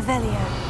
Revelio.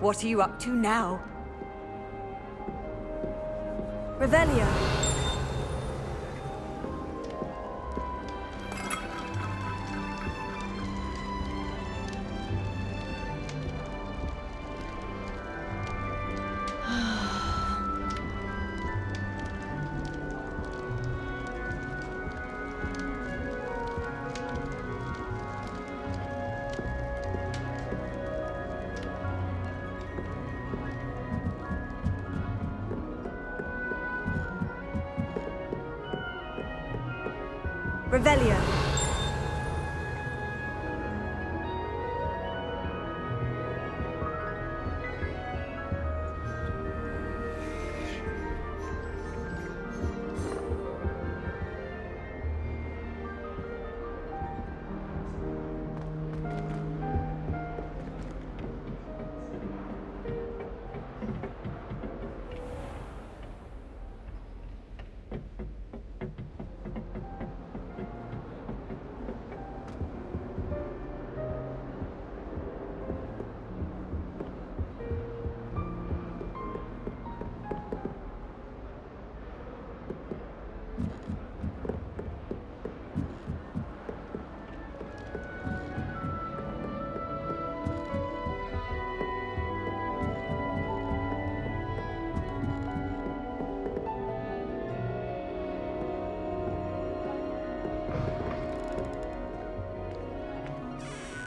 What are you up to now? Revelio. Revelio.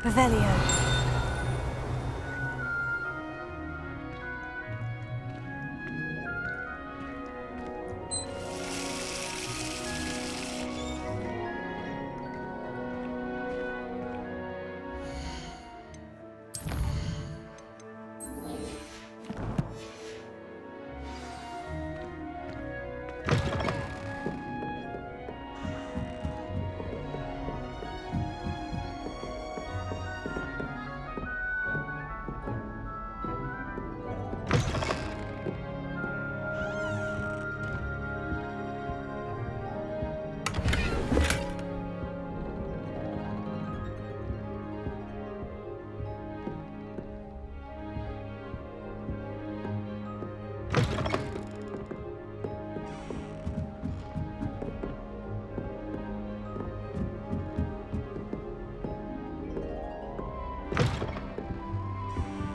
Revelio.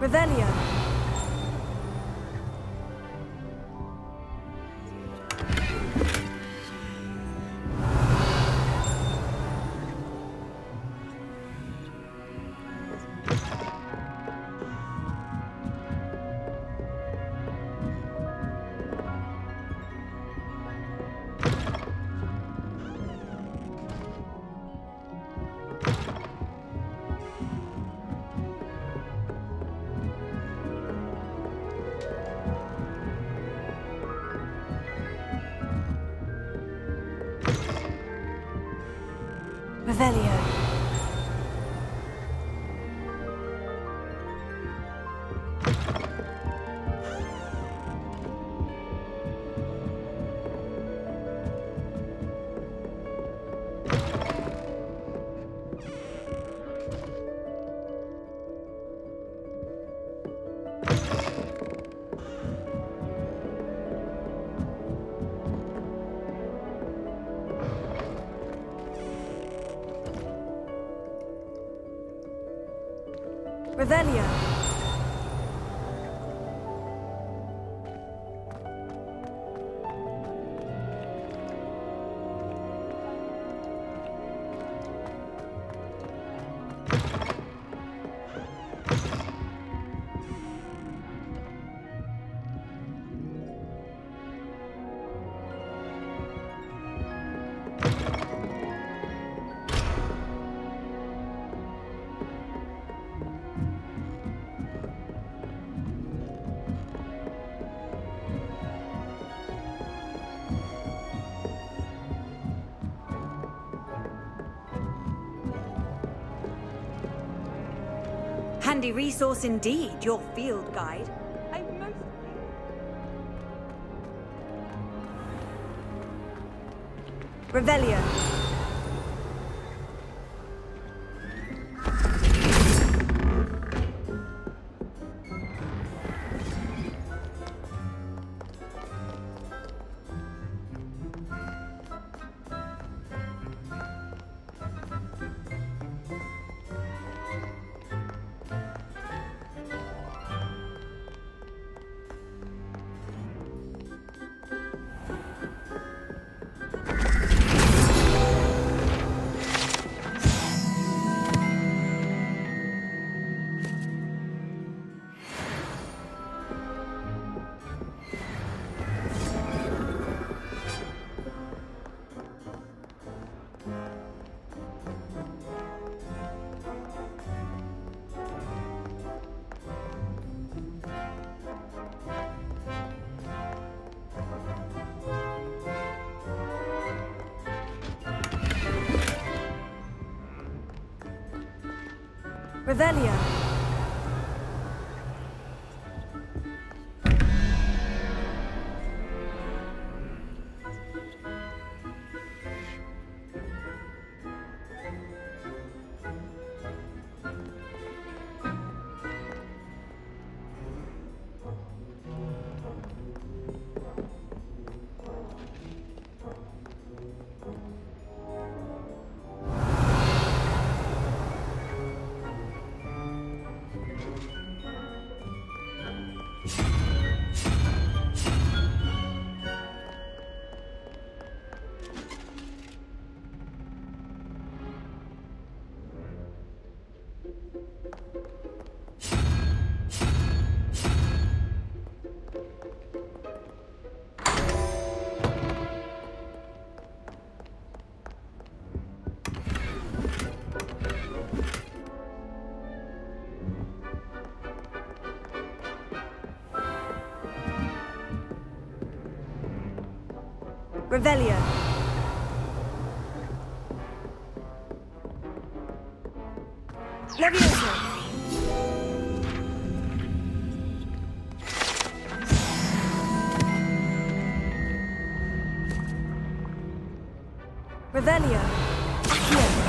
Revelio. Revelio. Revelio. handy resource indeed, your field guide. I most... Revelio. Revelio. Revelio. Levioso. Revelio. Accio.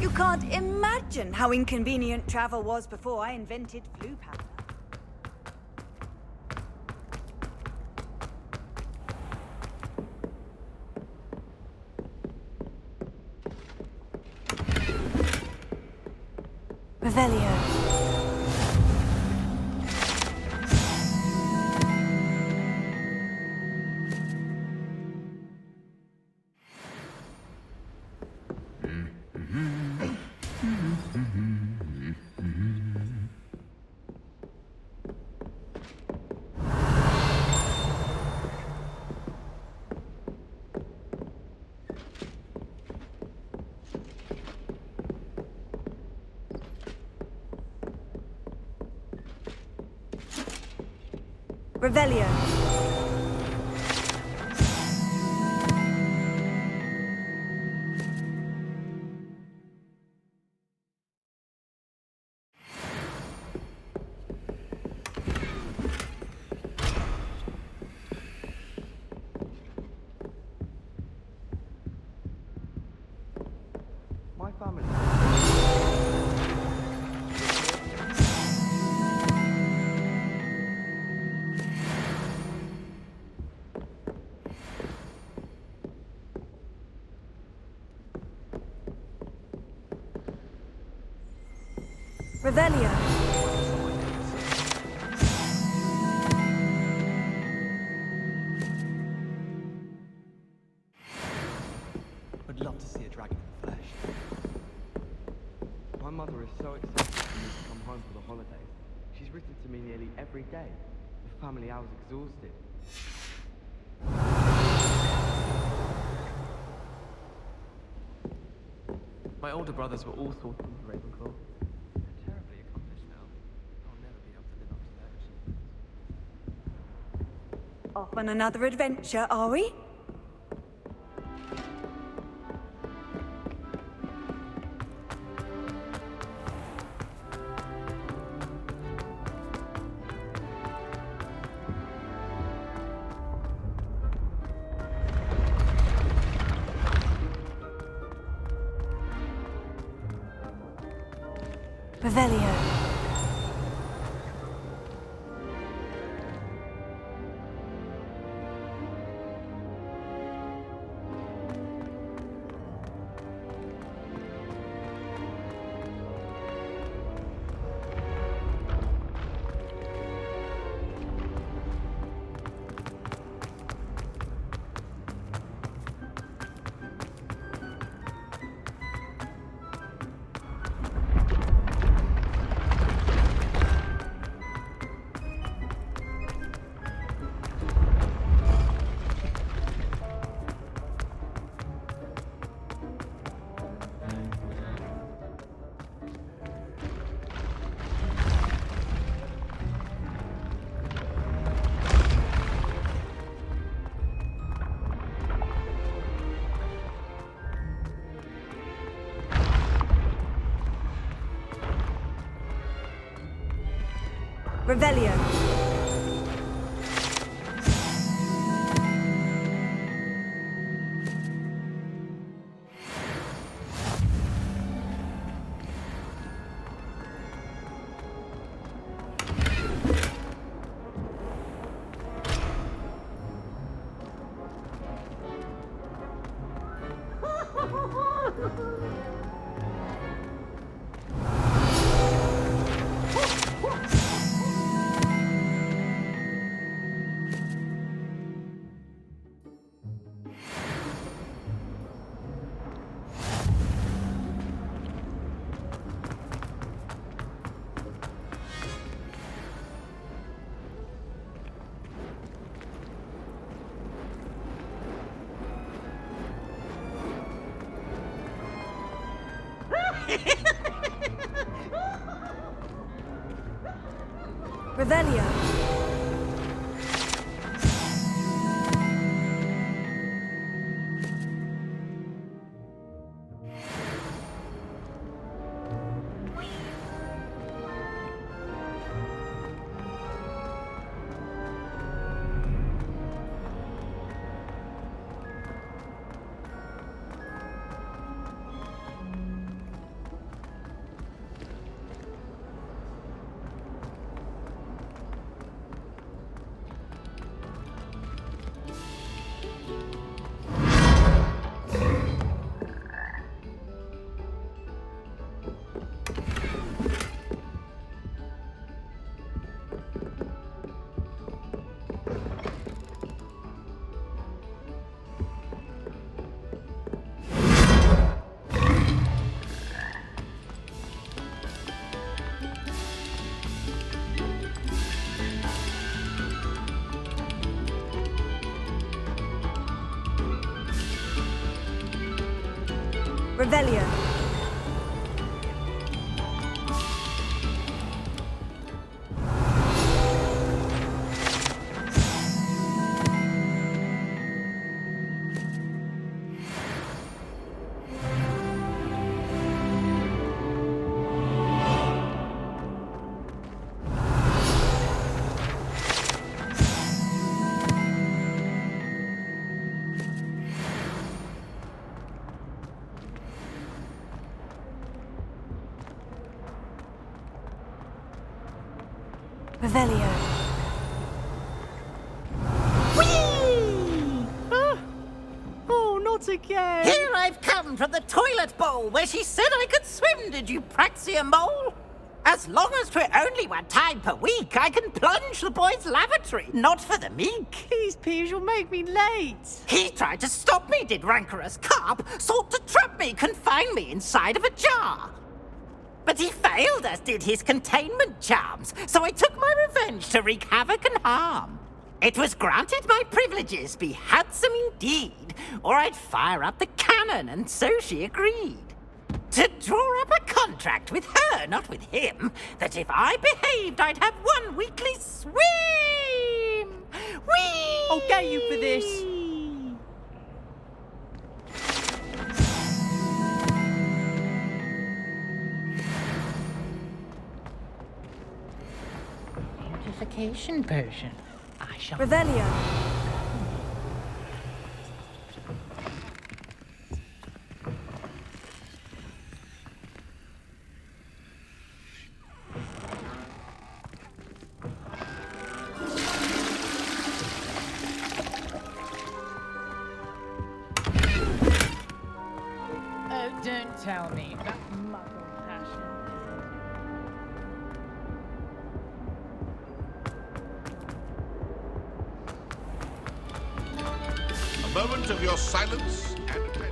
You can't imagine how inconvenient travel was before I invented flu powder. Revelio. Revelio. My family. Revelio. I'd love to see a dragon in the flesh. My mother is so excited for me to come home for the holidays. She's written to me nearly every day. The family hour's exhausted. My older brothers were all sorted into Ravenclaw. They're terribly accomplished now. I'll never be able to live up to their achievements. Off on another adventure, are we? Revelio. Revelio. Revelio. Revelio. Revelio. Whee! Oh, not again! Here I've come from the toilet bowl where she said I could swim, did you praxia mole? As long as 'twere only 1 time per week, I can plunge the boy's lavatory, not for the meek. Please, Peeves, you'll make me late. He tried to stop me, did rancorous carp, sought to trap me, confine me inside of a jar. But he failed, as did his containment charms, so I took my revenge to wreak havoc and harm. It was granted my privileges be handsome indeed, or I'd fire up the cannon, and so she agreed. To draw up a contract with her, not with him, that if I behaved, I'd have 1 weekly swim! Whee! I'll get you for this. Beautification potion. I shall... Revelio. Oh, don't tell me. That muckle passion. A moment of your silence and attention.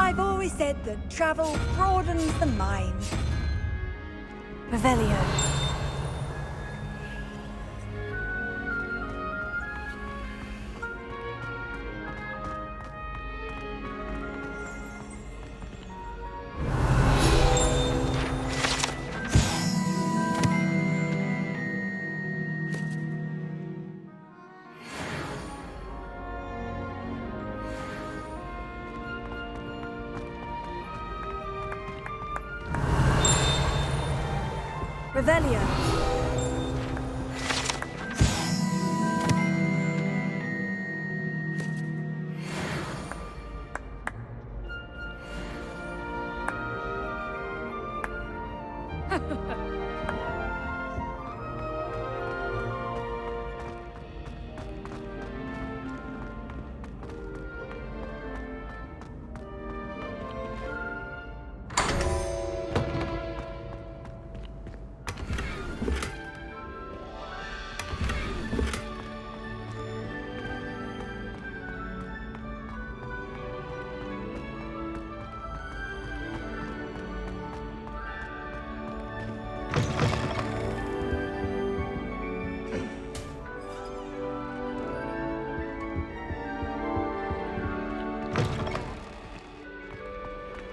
I've always said that travel broadens the mind. Revelio. Revelio.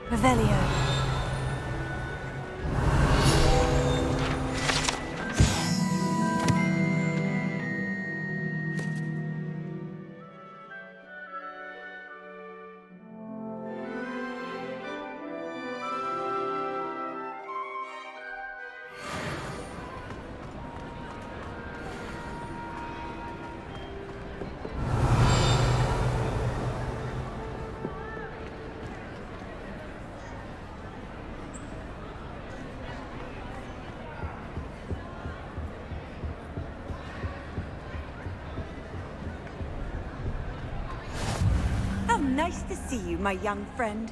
Revelio. How nice to see you, my young friend.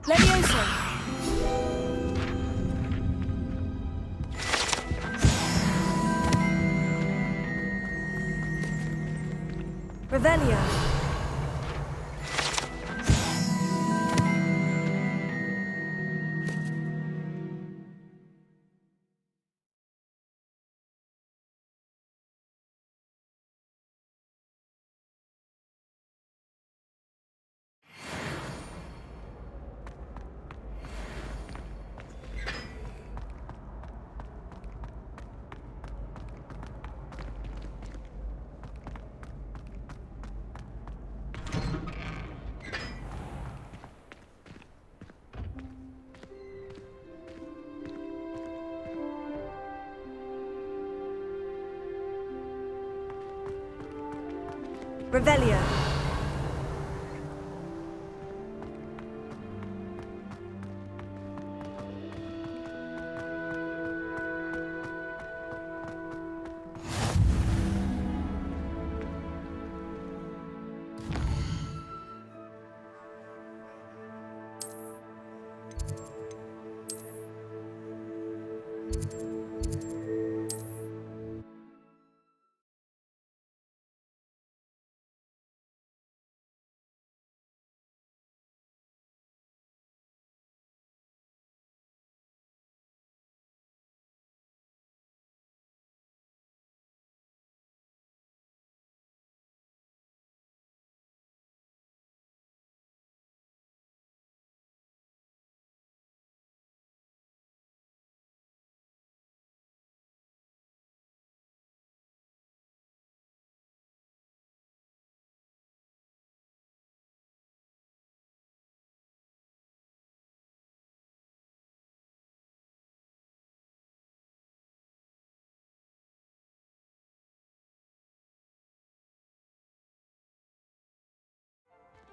Levioso. Revelio. Revelio.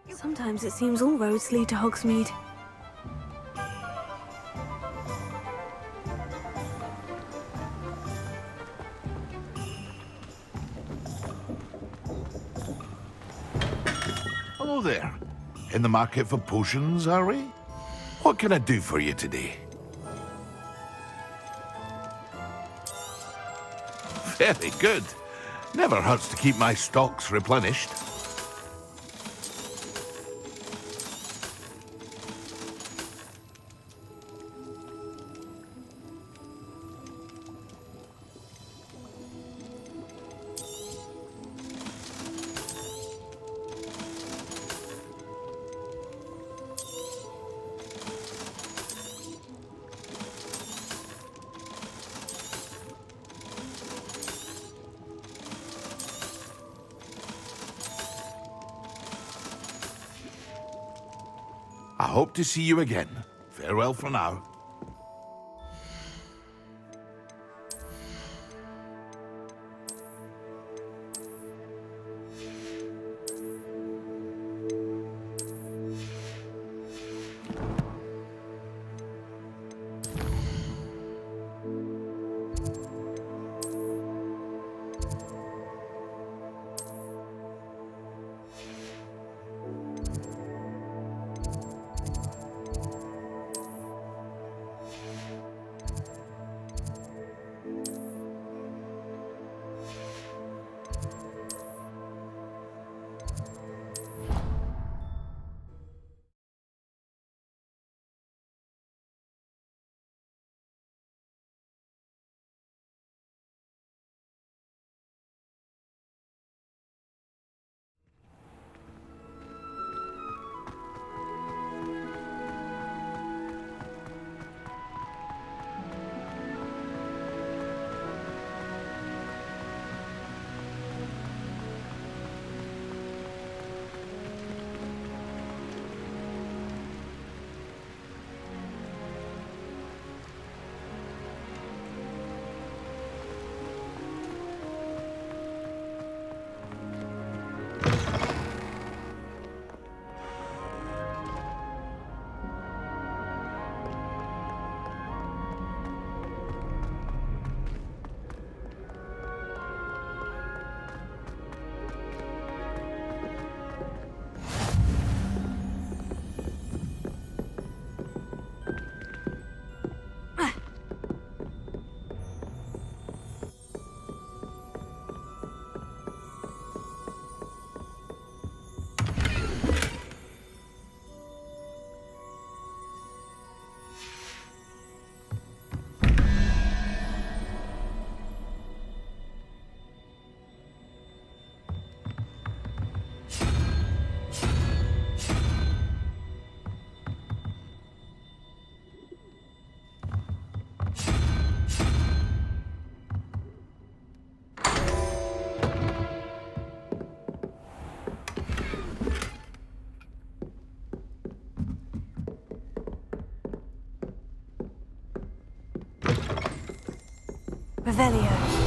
Sometimes it seems all roads lead to Hogsmeade. Hello there. In the market for potions, are we? What can I do for you today? Very good. Never hurts to keep my stocks replenished. I hope to see you again. Farewell for now. Revelio.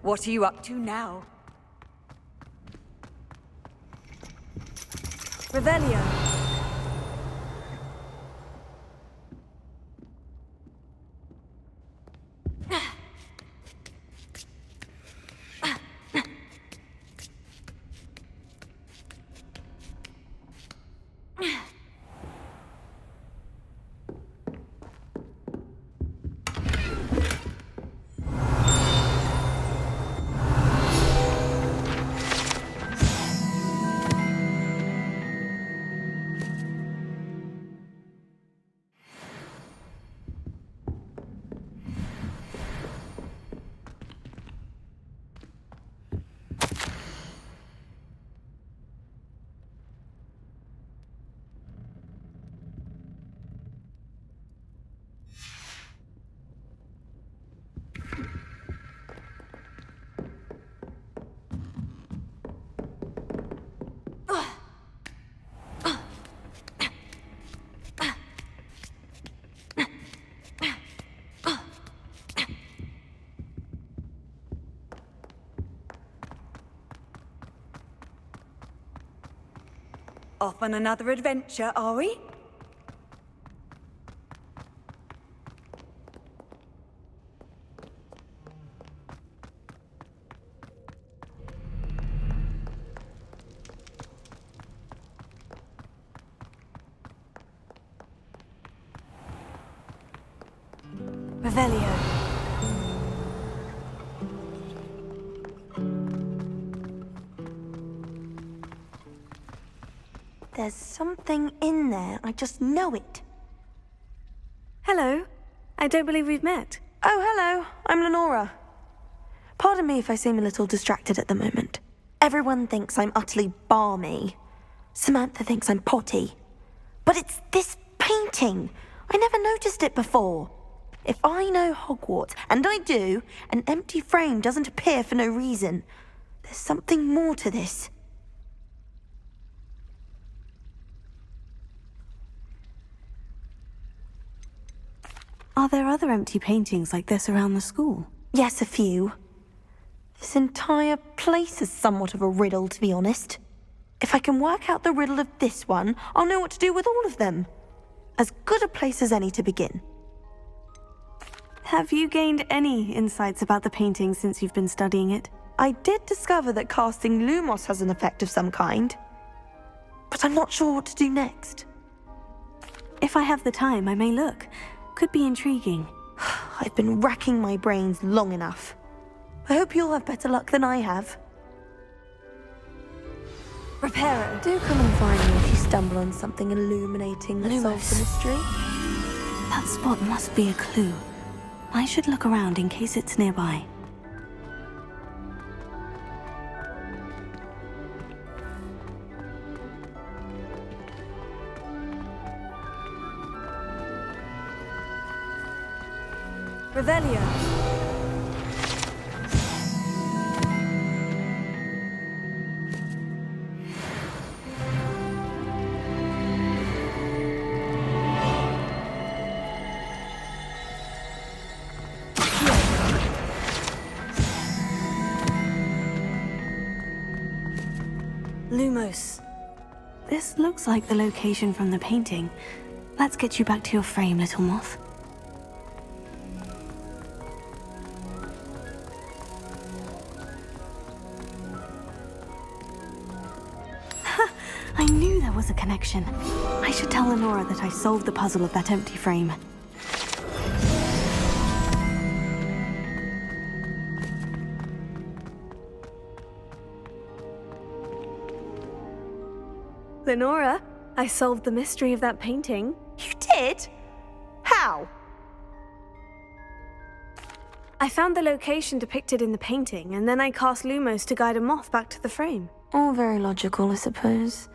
What are you up to now? Revelio. Off on another adventure, are we? Revelio. There's something in there. I just know it. Hello. I don't believe we've met. Oh, hello. I'm Lenora. Pardon me if I seem a little distracted at the moment. Everyone thinks I'm utterly balmy. Samantha thinks I'm potty. But it's this painting. I never noticed it before. If I know Hogwarts, and I do, an empty frame doesn't appear for no reason. There's something more to this. Are there other empty paintings like this around the school? Yes, a few. This entire place is somewhat of a riddle, to be honest. If I can work out the riddle of this one, I'll know what to do with all of them. As good a place as any to begin. Have you gained any insights about the painting since you've been studying it? I did discover that casting Lumos has an effect of some kind. But I'm not sure what to do next. If I have the time, I may look. Could be intriguing. I've been racking my brains long enough. I hope you'll have better luck than I have. Reparo. Do come and find me if you stumble on something illuminating that solves the mystery. That spot must be a clue. I should look around in case it's nearby. Revelio. Lumos. This looks like the location from the painting. Let's get you back to your frame, little moth. I knew there was a connection. I should tell Lenora that I solved the puzzle of that empty frame. Lenora, I solved the mystery of that painting. You did? How? I found the location depicted in the painting, and then I cast Lumos to guide a moth back to the frame. All very logical, I suppose.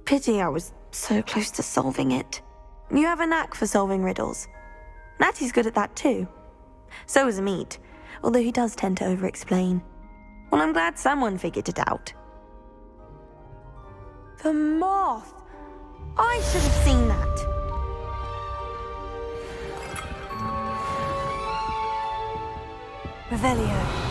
Pity I was so close to solving it. You have a knack for solving riddles. Natty's good at that too. So is Amit, although he does tend to over-explain. Well, I'm glad someone figured it out. The moth! I should have seen that. Revelio.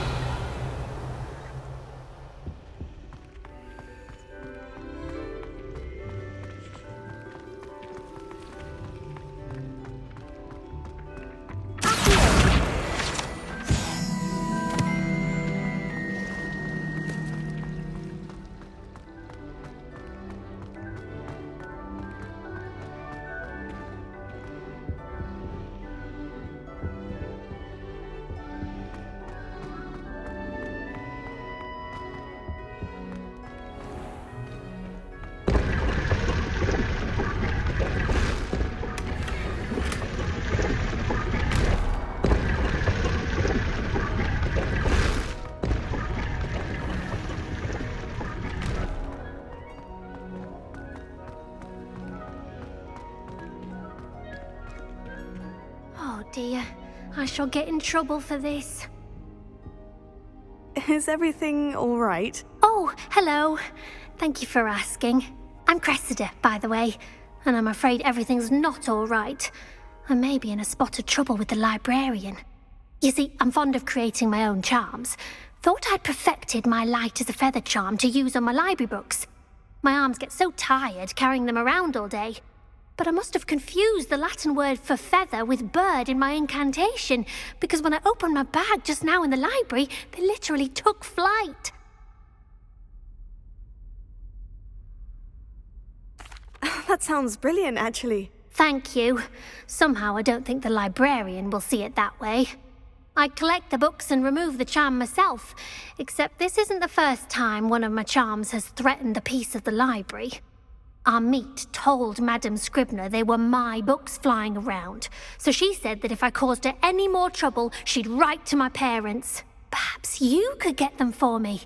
Oh dear, I shall get in trouble for this. Is everything all right? Oh, hello. Thank you for asking. I'm Cressida, by the way, and I'm afraid everything's not all right. I may be in a spot of trouble with the librarian. You see, I'm fond of creating my own charms. Thought I'd perfected my light as a feather charm to use on my library books. My arms get so tired carrying them around all day. But I must have confused the Latin word for feather with bird in my incantation, because when I opened my bag just now in the library, they literally took flight. That sounds brilliant, actually. Thank you. Somehow I don't think the librarian will see it that way. I collect the books and remove the charm myself, except this isn't the first time one of my charms has threatened the peace of the library. Amit told Madame Scribner they were my books flying around, so she said that if I caused her any more trouble, she'd write to my parents. Perhaps you could get them for me.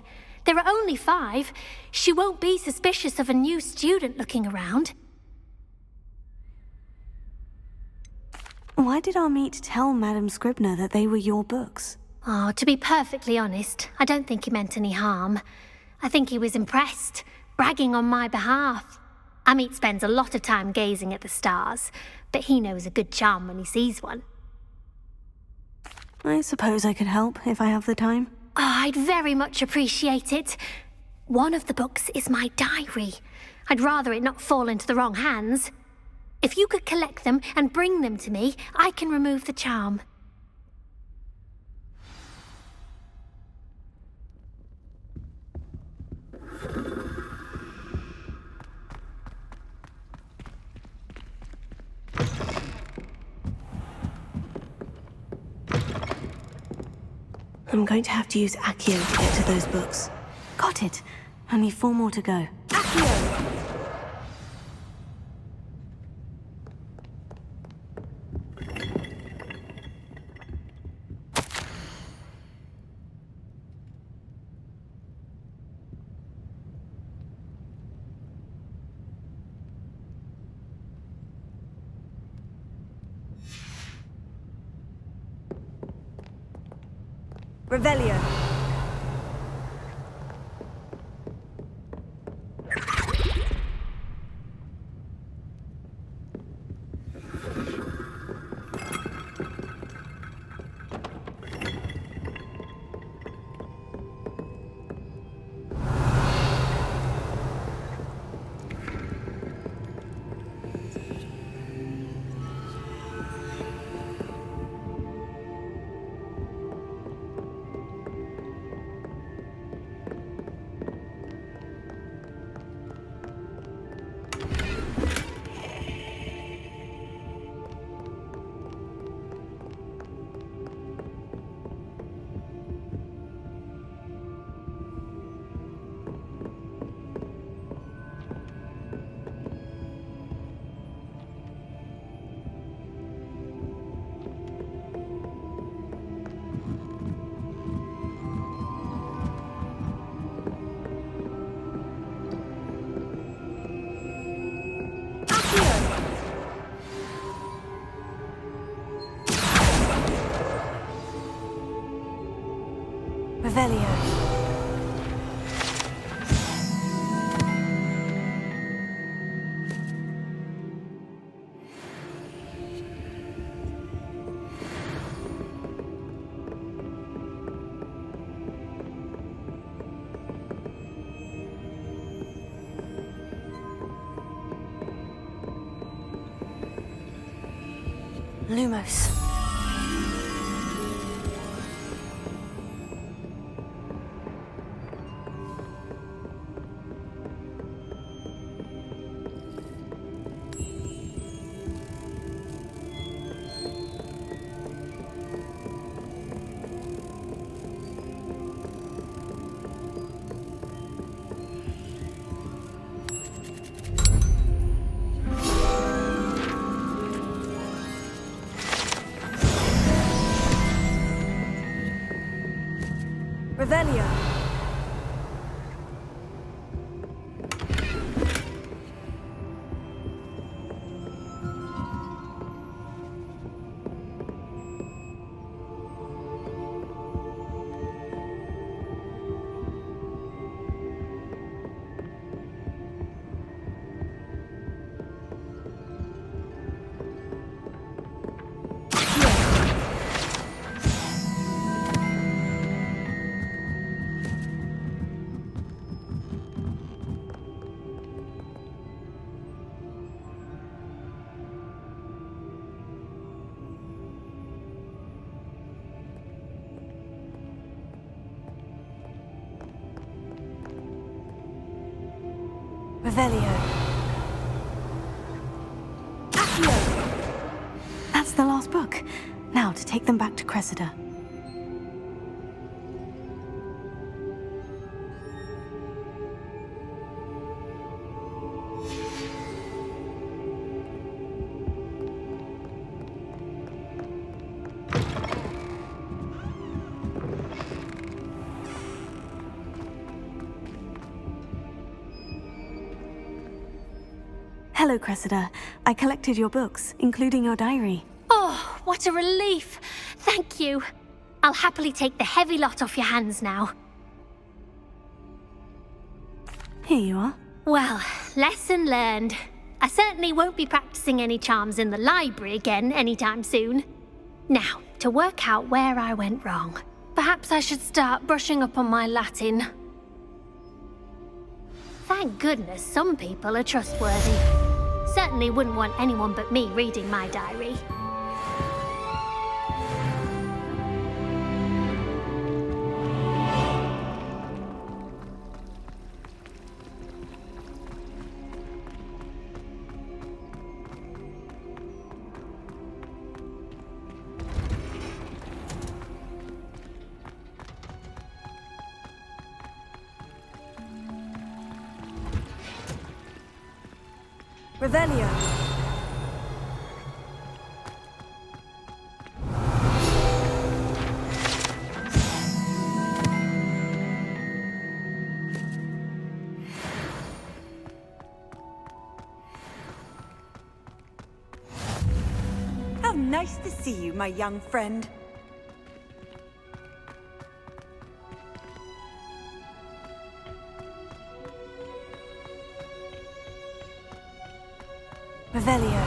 There are only 5. She won't be suspicious of a new student looking around. Why did Amit tell Madame Scribner that they were your books? Oh, to be perfectly honest, I don't think he meant any harm. I think he was impressed, bragging on my behalf. Amit spends a lot of time gazing at the stars, but he knows a good charm when he sees one. I suppose I could help if I have the time. Oh, I'd very much appreciate it. One of the books is my diary. I'd rather it not fall into the wrong hands. If you could collect them and bring them to me, I can remove the charm. I'm going to have to use Accio to get to those books. Got it. Only 4 more to go. Accio! Revelio. Revelio. Lumos. Revelio. Revelio. Accio! That's the last book. Now to take them back to Cressida. Hello, Cressida. I collected your books, including your diary. Oh, what a relief. Thank you. I'll happily take the heavy lot off your hands now. Here you are. Well, lesson learned. I certainly won't be practicing any charms in the library again anytime soon. Now, to work out where I went wrong. Perhaps I should start brushing up on my Latin. Thank goodness some people are trustworthy. Certainly wouldn't want anyone but me reading my diary. Revelio. How nice to see you, my young friend. Revelio.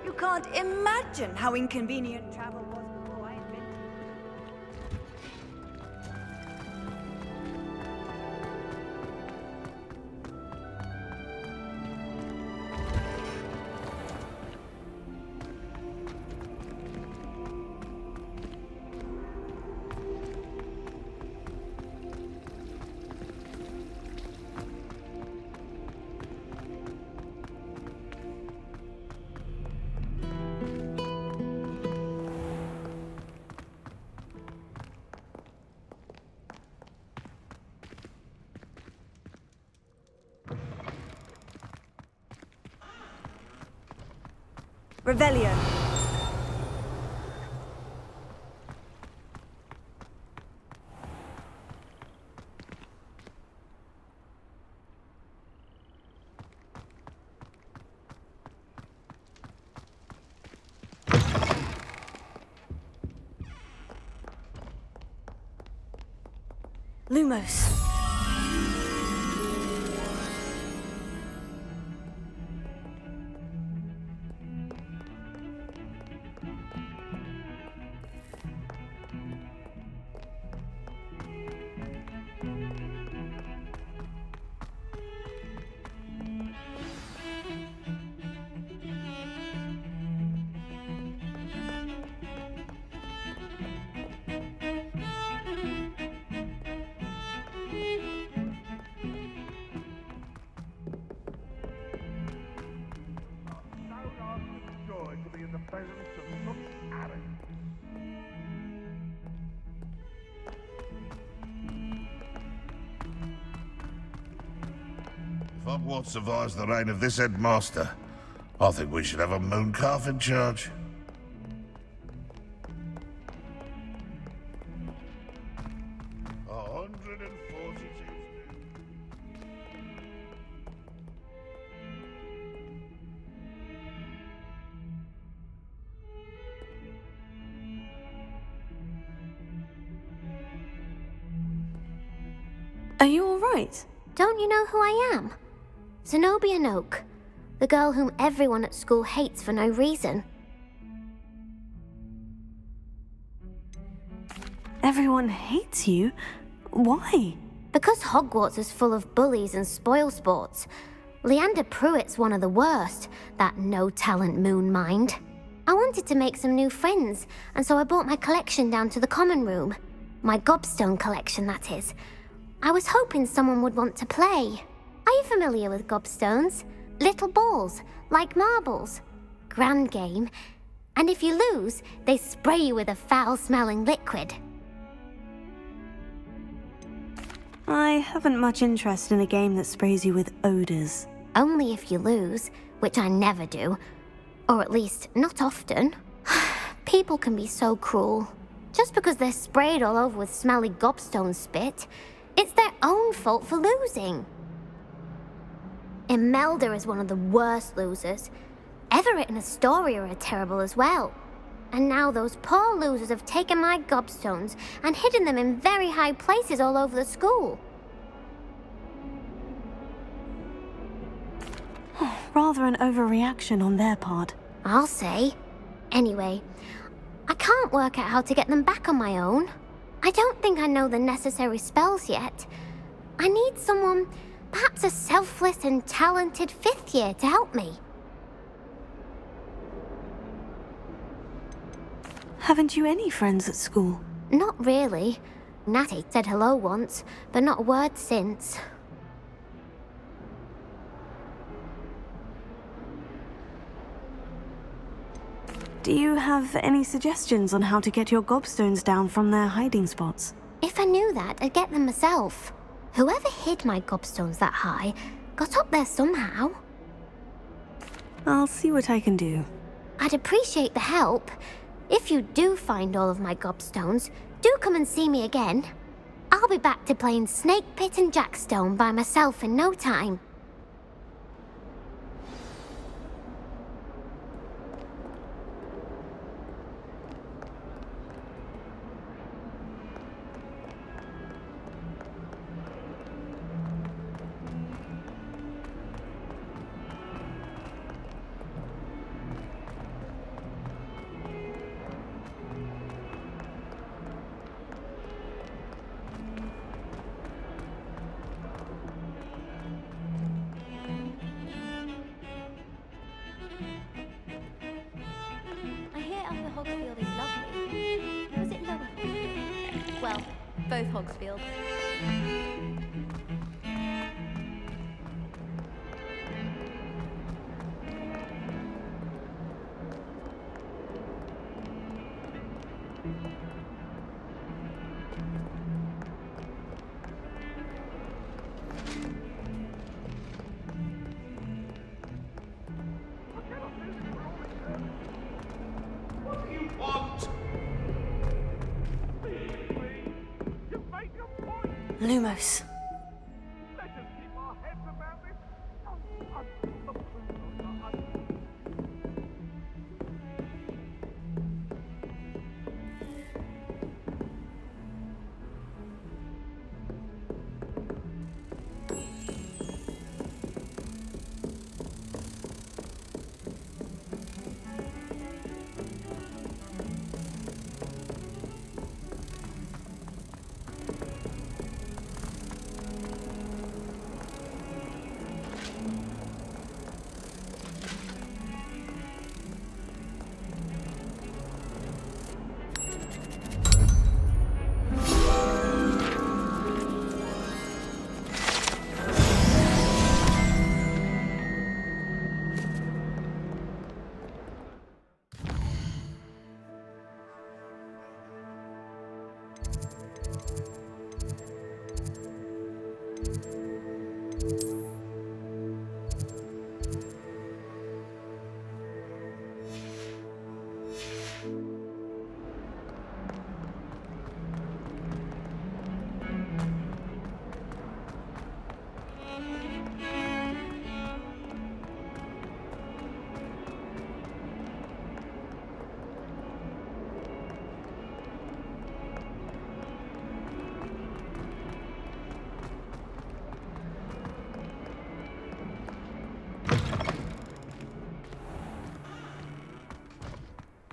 You can't imagine how inconvenient travel was before I invented it. Revelio. Lumos. If Hogwarts survives the reign of this headmaster, I think we should have a moon calf in charge. Are you alright? Don't you know who I am? Zenobia Noak, the girl whom everyone at school hates for no reason. Everyone hates you? Why? Because Hogwarts is full of bullies and spoilsports. Leander Pruitt's one of the worst, that no-talent moon mind. I wanted to make some new friends, and so I brought my collection down to the common room. My gobstone collection, that is. I was hoping someone would want to play. Are you familiar with gobstones? Little balls, like marbles. Grand game. And if you lose, they spray you with a foul-smelling liquid. I haven't much interest in a game that sprays you with odors. Only if you lose, which I never do. Or at least, not often. People can be so cruel. Just because they're sprayed all over with smelly gobstone spit, it's their own fault for losing. Imelda is one of the worst losers. Everett and Astoria are terrible as well. And now those poor losers have taken my gobstones and hidden them in very high places all over the school. Rather an overreaction on their part. I'll say. Anyway, I can't work out how to get them back on my own. I don't think I know the necessary spells yet. I need someone, perhaps a selfless and talented 5th year to help me. Haven't you any friends at school? Not really. Natty said hello once, but not a word since. Do you have any suggestions on how to get your gobstones down from their hiding spots? If I knew that, I'd get them myself. Whoever hid my gobstones that high got up there somehow. I'll see what I can do. I'd appreciate the help. If you do find all of my gobstones, do come and see me again. I'll be back to playing Snake Pit and Jackstone by myself in no time. Hogsfield is lovely. Was it lower? Well, both Hogsfield. Lumos.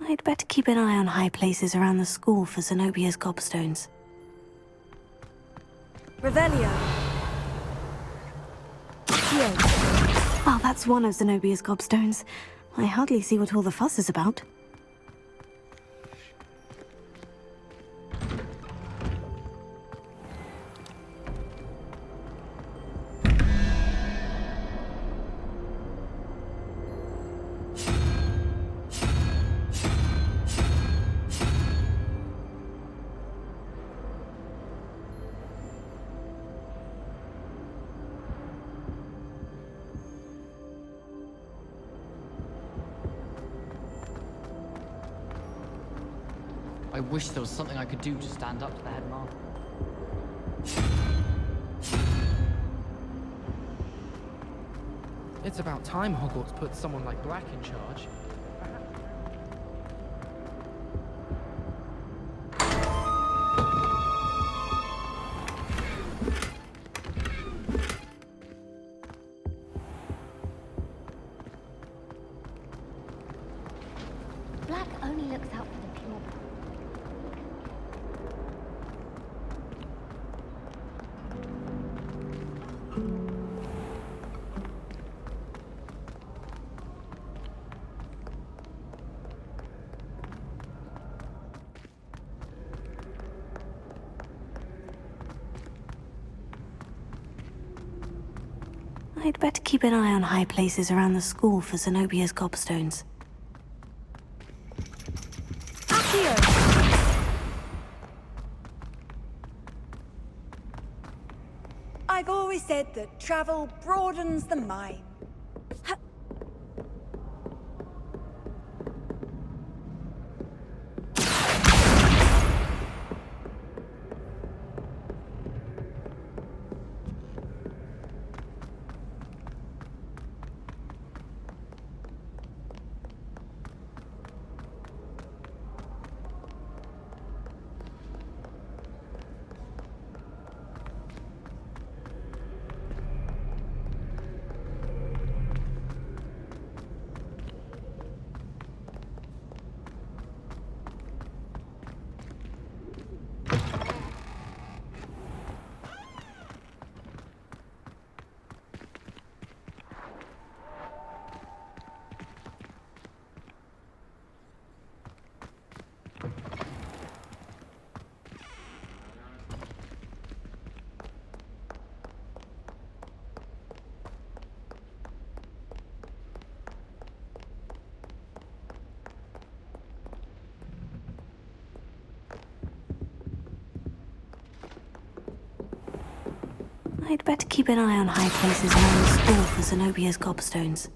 I'd better keep an eye on high places around the school for Zenobia's gobstones. Revelio. Oh, that's one of Zenobia's gobstones. I hardly see what all the fuss is about. I wish there was something I could do to stand up to the headmaster. It's about time Hogwarts put someone like Black in charge. Black only looks out for the pure. I'd better keep an eye on high places around the school for Zenobia's gobstones. I've always said that travel broadens the mind. I'd better keep an eye on high places around the school for Zenobia's gobstones.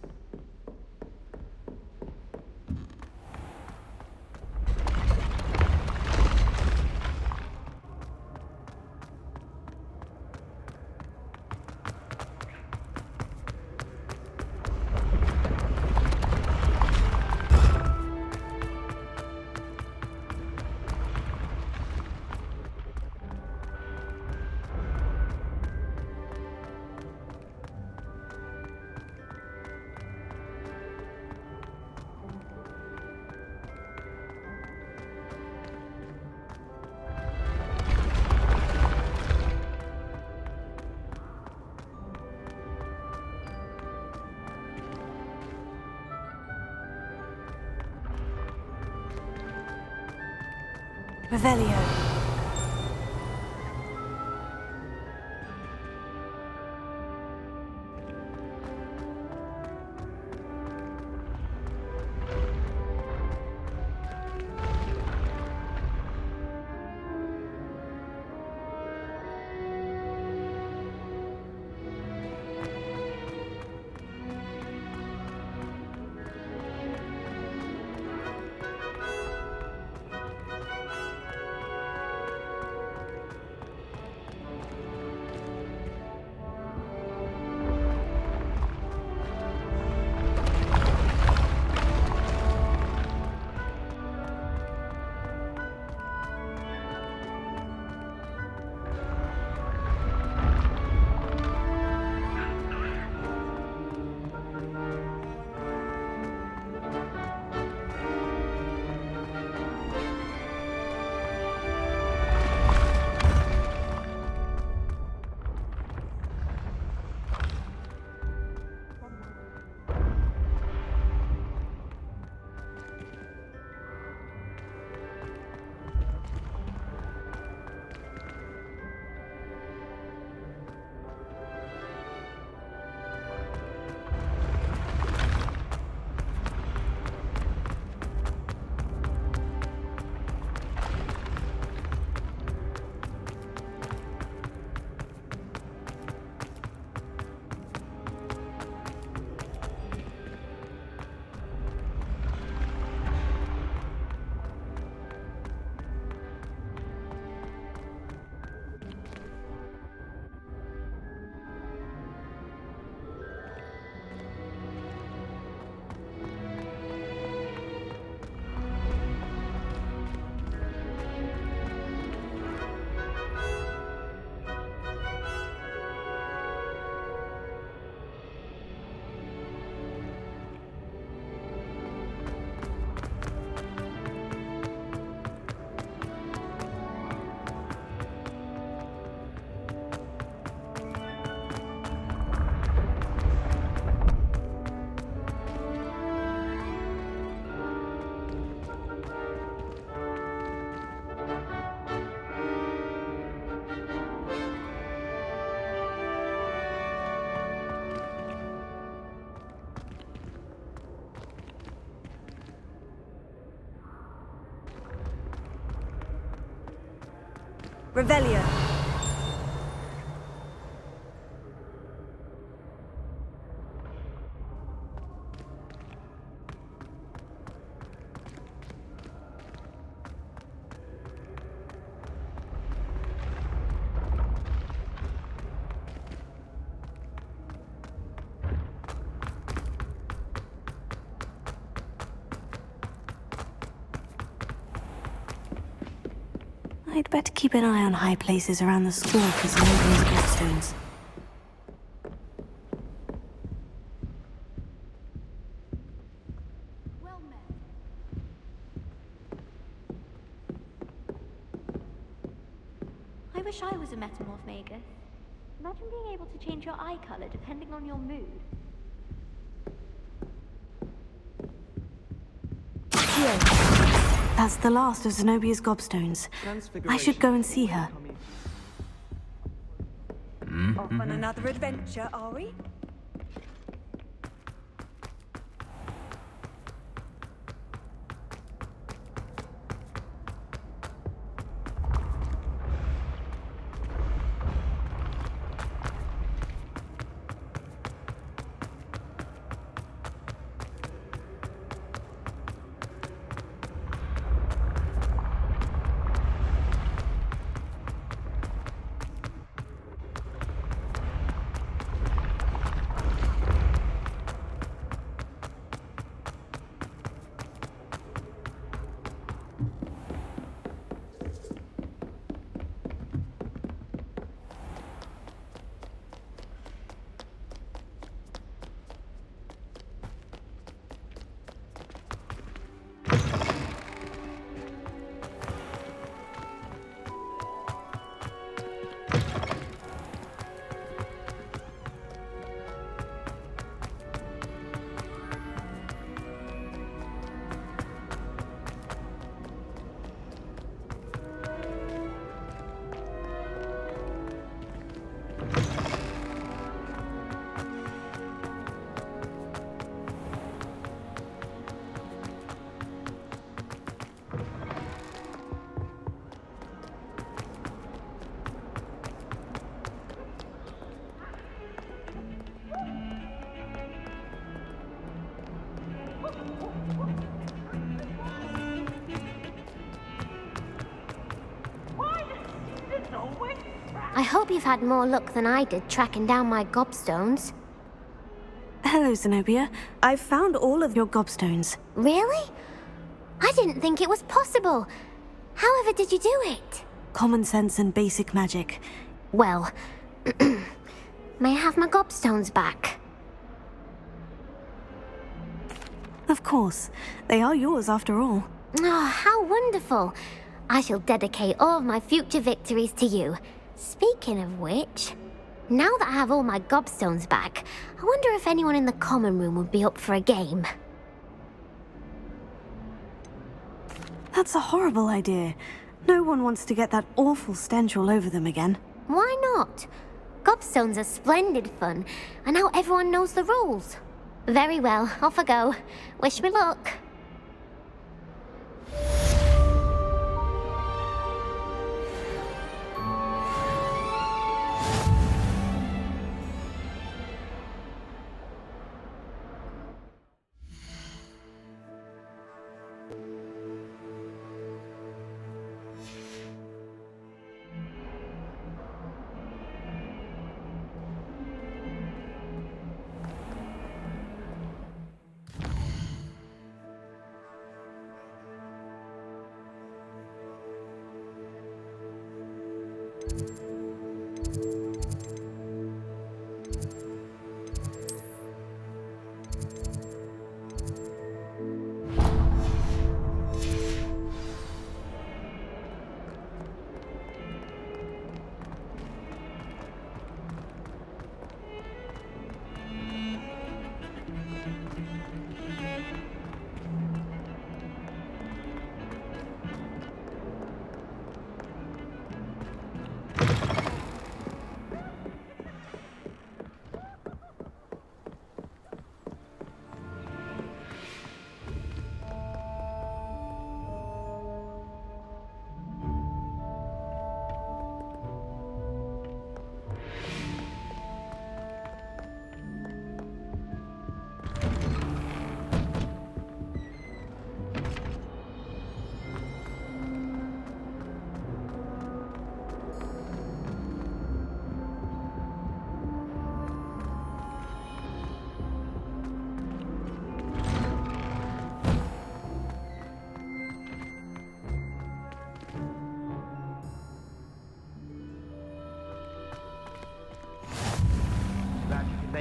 Revelio. Revelio. I'd better keep an eye on high places around the school for Zenobia's gravstones. Well met. I wish I was a metamorph magus. Imagine being able to change your eye color depending on your mood. Here. That's the last of Zenobia's gobstones. I should go and see her. Off on another adventure, are we? I hope you've had more luck than I did tracking down my gobstones. Hello, Zenobia. I've found all of your gobstones. Really? I didn't think it was possible. However did you do it? Common sense and basic magic. Well, may I have my gobstones back? Of course. They are yours after all. Oh, how wonderful. I shall dedicate all of my future victories to you. Speaking of which, now that I have all my gobstones back, I wonder if anyone in the common room would be up for a game. That's a horrible idea. No one wants to get that awful stench all over them again. Why not? Gobstones are splendid fun, and now everyone knows the rules. Very well, off I go. Wish me luck.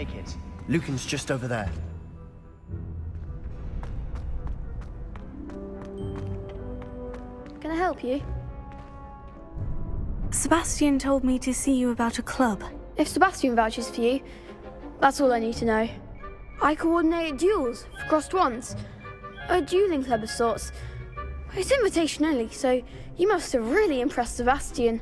make it. Lucan's just over there. Can I help you? Sebastian told me to see you about a club. If Sebastian vouches for you, that's all I need to know. I coordinate duels for crossed wands. A dueling club of sorts. It's invitation only, so you must have really impressed Sebastian.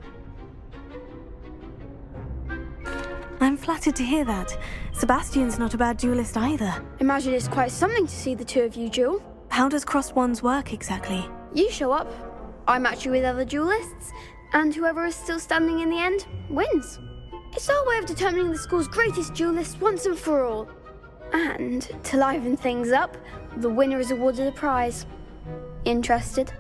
I'm flattered to hear that. Sebastian's not a bad duelist either. Imagine it's quite something to see the two of you duel. How does crossed wands work exactly? You show up, I match you with other duelists, and whoever is still standing in the end wins. It's our way of determining the school's greatest duelist once and for all. And to liven things up, the winner is awarded a prize. Interested?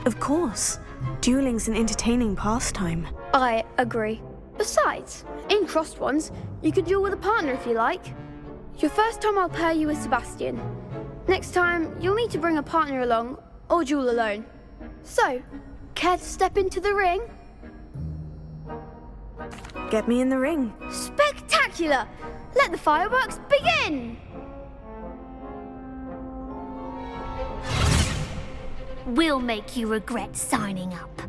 Of course. Dueling's an entertaining pastime. I agree. Besides, in crossed ones, you could duel with a partner if you like. Your first time I'll pair you with Sebastian. Next time, you'll need to bring a partner along, or duel alone. So, care to step into the ring? Get me in the ring. Spectacular! Let the fireworks begin! We'll make you regret signing up.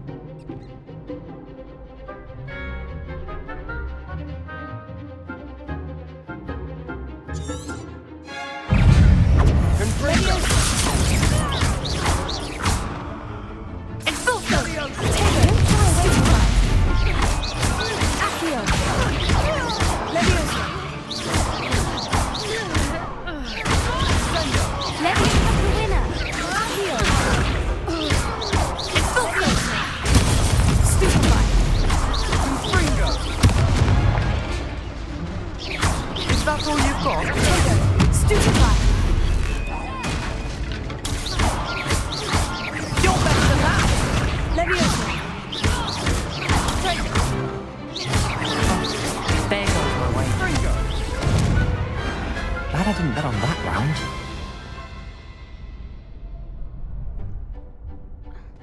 That's all you've got? Stupefy! You're better than that! Leviosa! There goes my way. Glad I didn't bet on that round.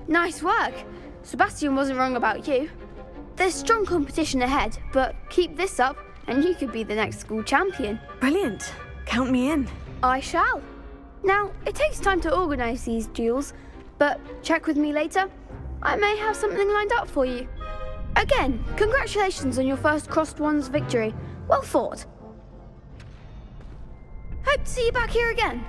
Nice work. Sebastian wasn't wrong about you. There's strong competition ahead, but keep this up and you could be the next school champion. Brilliant. Count me in. I shall. Now, it takes time to organise these duels, but check with me later. I may have something lined up for you. Again, congratulations on your first crossed wands victory. Well fought. Hope to see you back here again.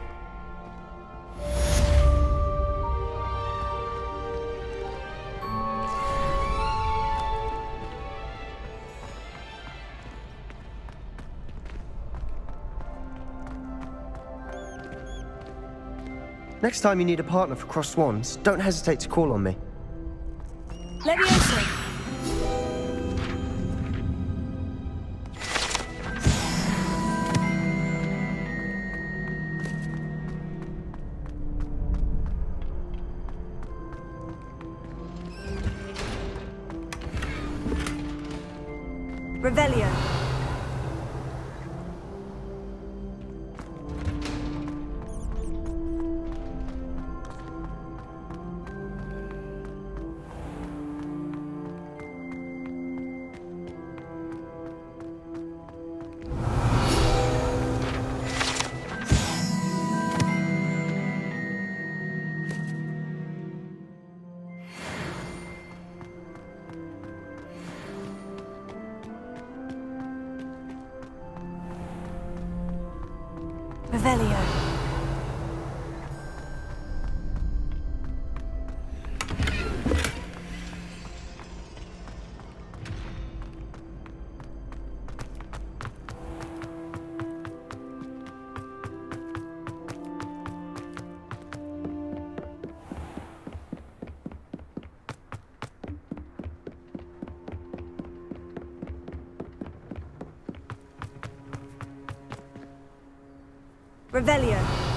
Next time you need a partner for crossed wands, don't hesitate to call on me. Leviosa! Revelio. Revelio. Revelio.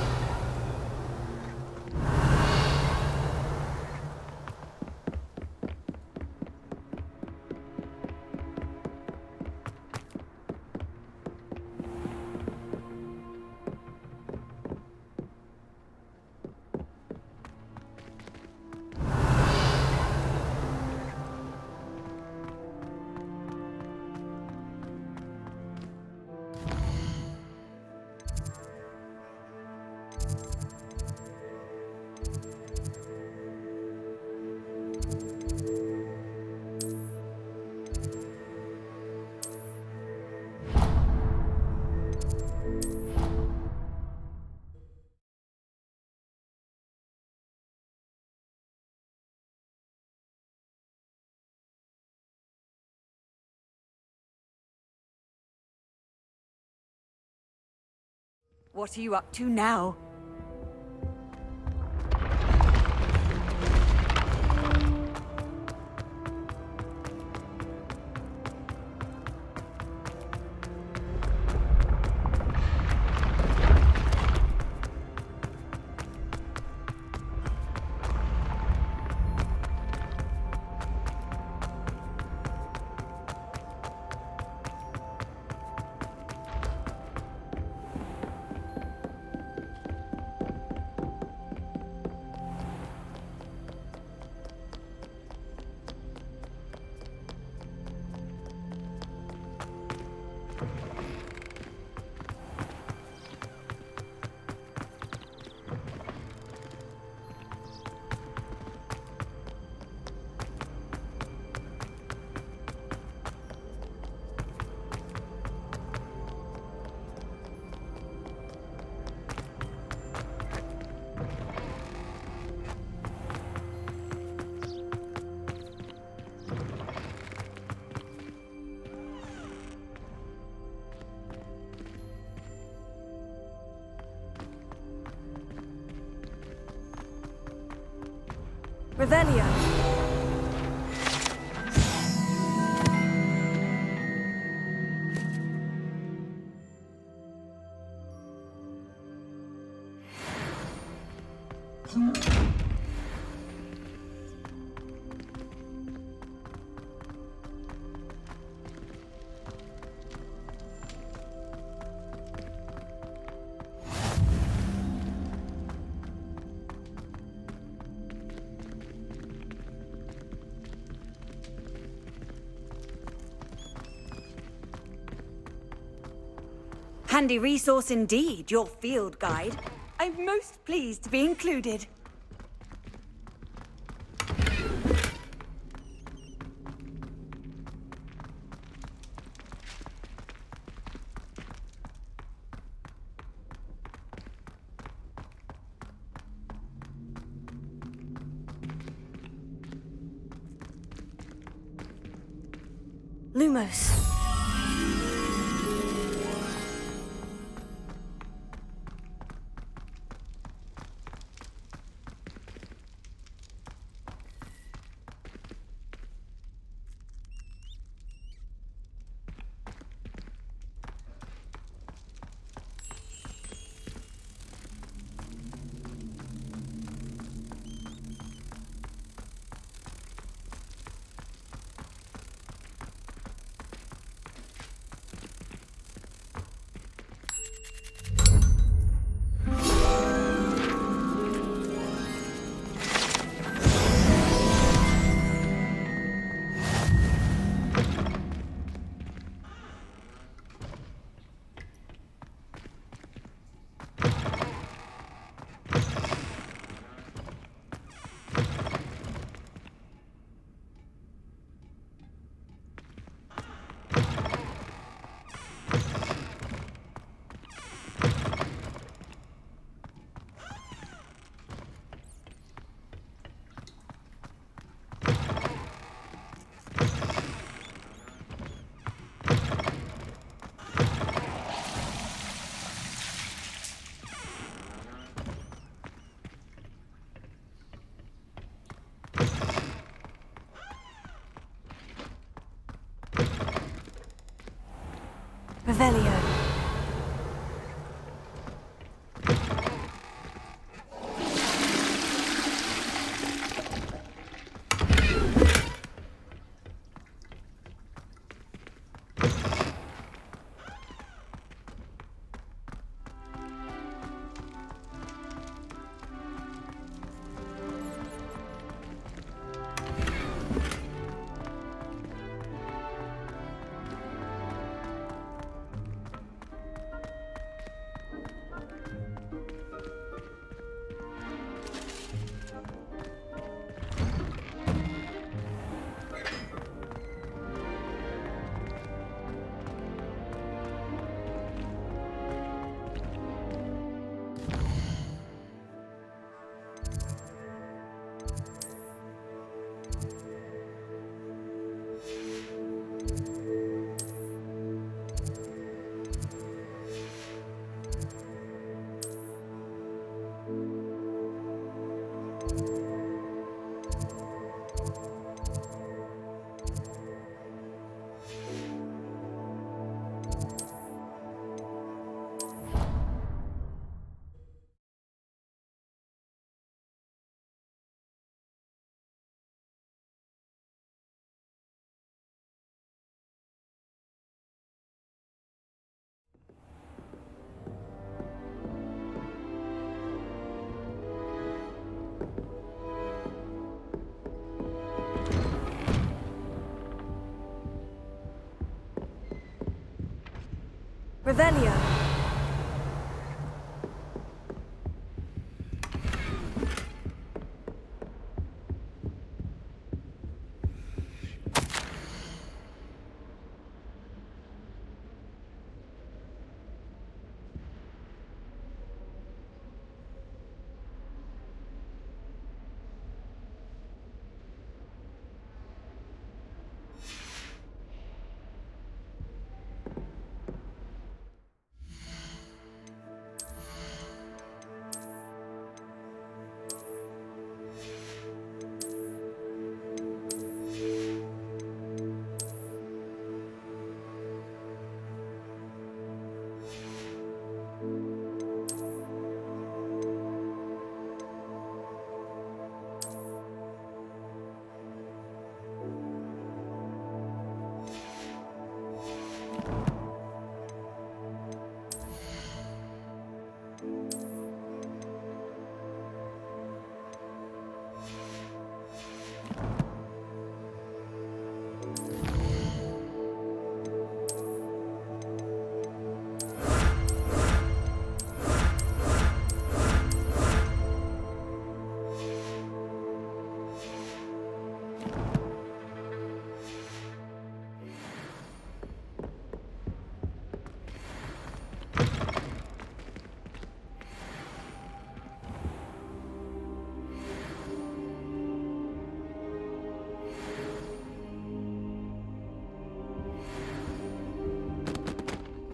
What are you up to now? Revelio. Handy resource indeed, your field guide. I'm most pleased to be included. Lumos. Revelio. Revelio.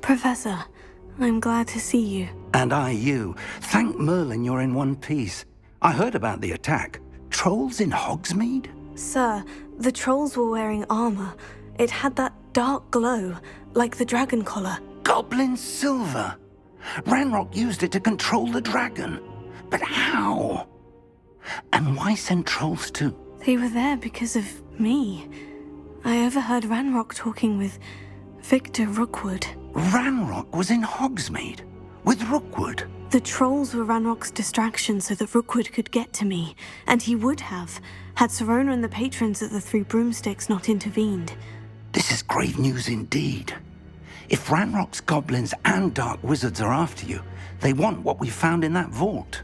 Professor, I'm glad to see you. And I you. Thank Merlin you're in one piece. I heard about the attack. Trolls in Hogsmeade? Sir, the trolls were wearing armor. It had that dark glow, like the dragon collar. Goblin silver! Ranrock used it to control the dragon. But how? And why send trolls to... They were there because of me. I overheard Ranrock talking with Victor Rookwood. Ranrock was in Hogsmeade? With Rookwood? The trolls were Ranrock's distraction so that Rookwood could get to me, and he would have, had Serona and the patrons at the Three Broomsticks not intervened. This is grave news indeed. If Ranrock's goblins and dark wizards are after you, they want what we found in that vault.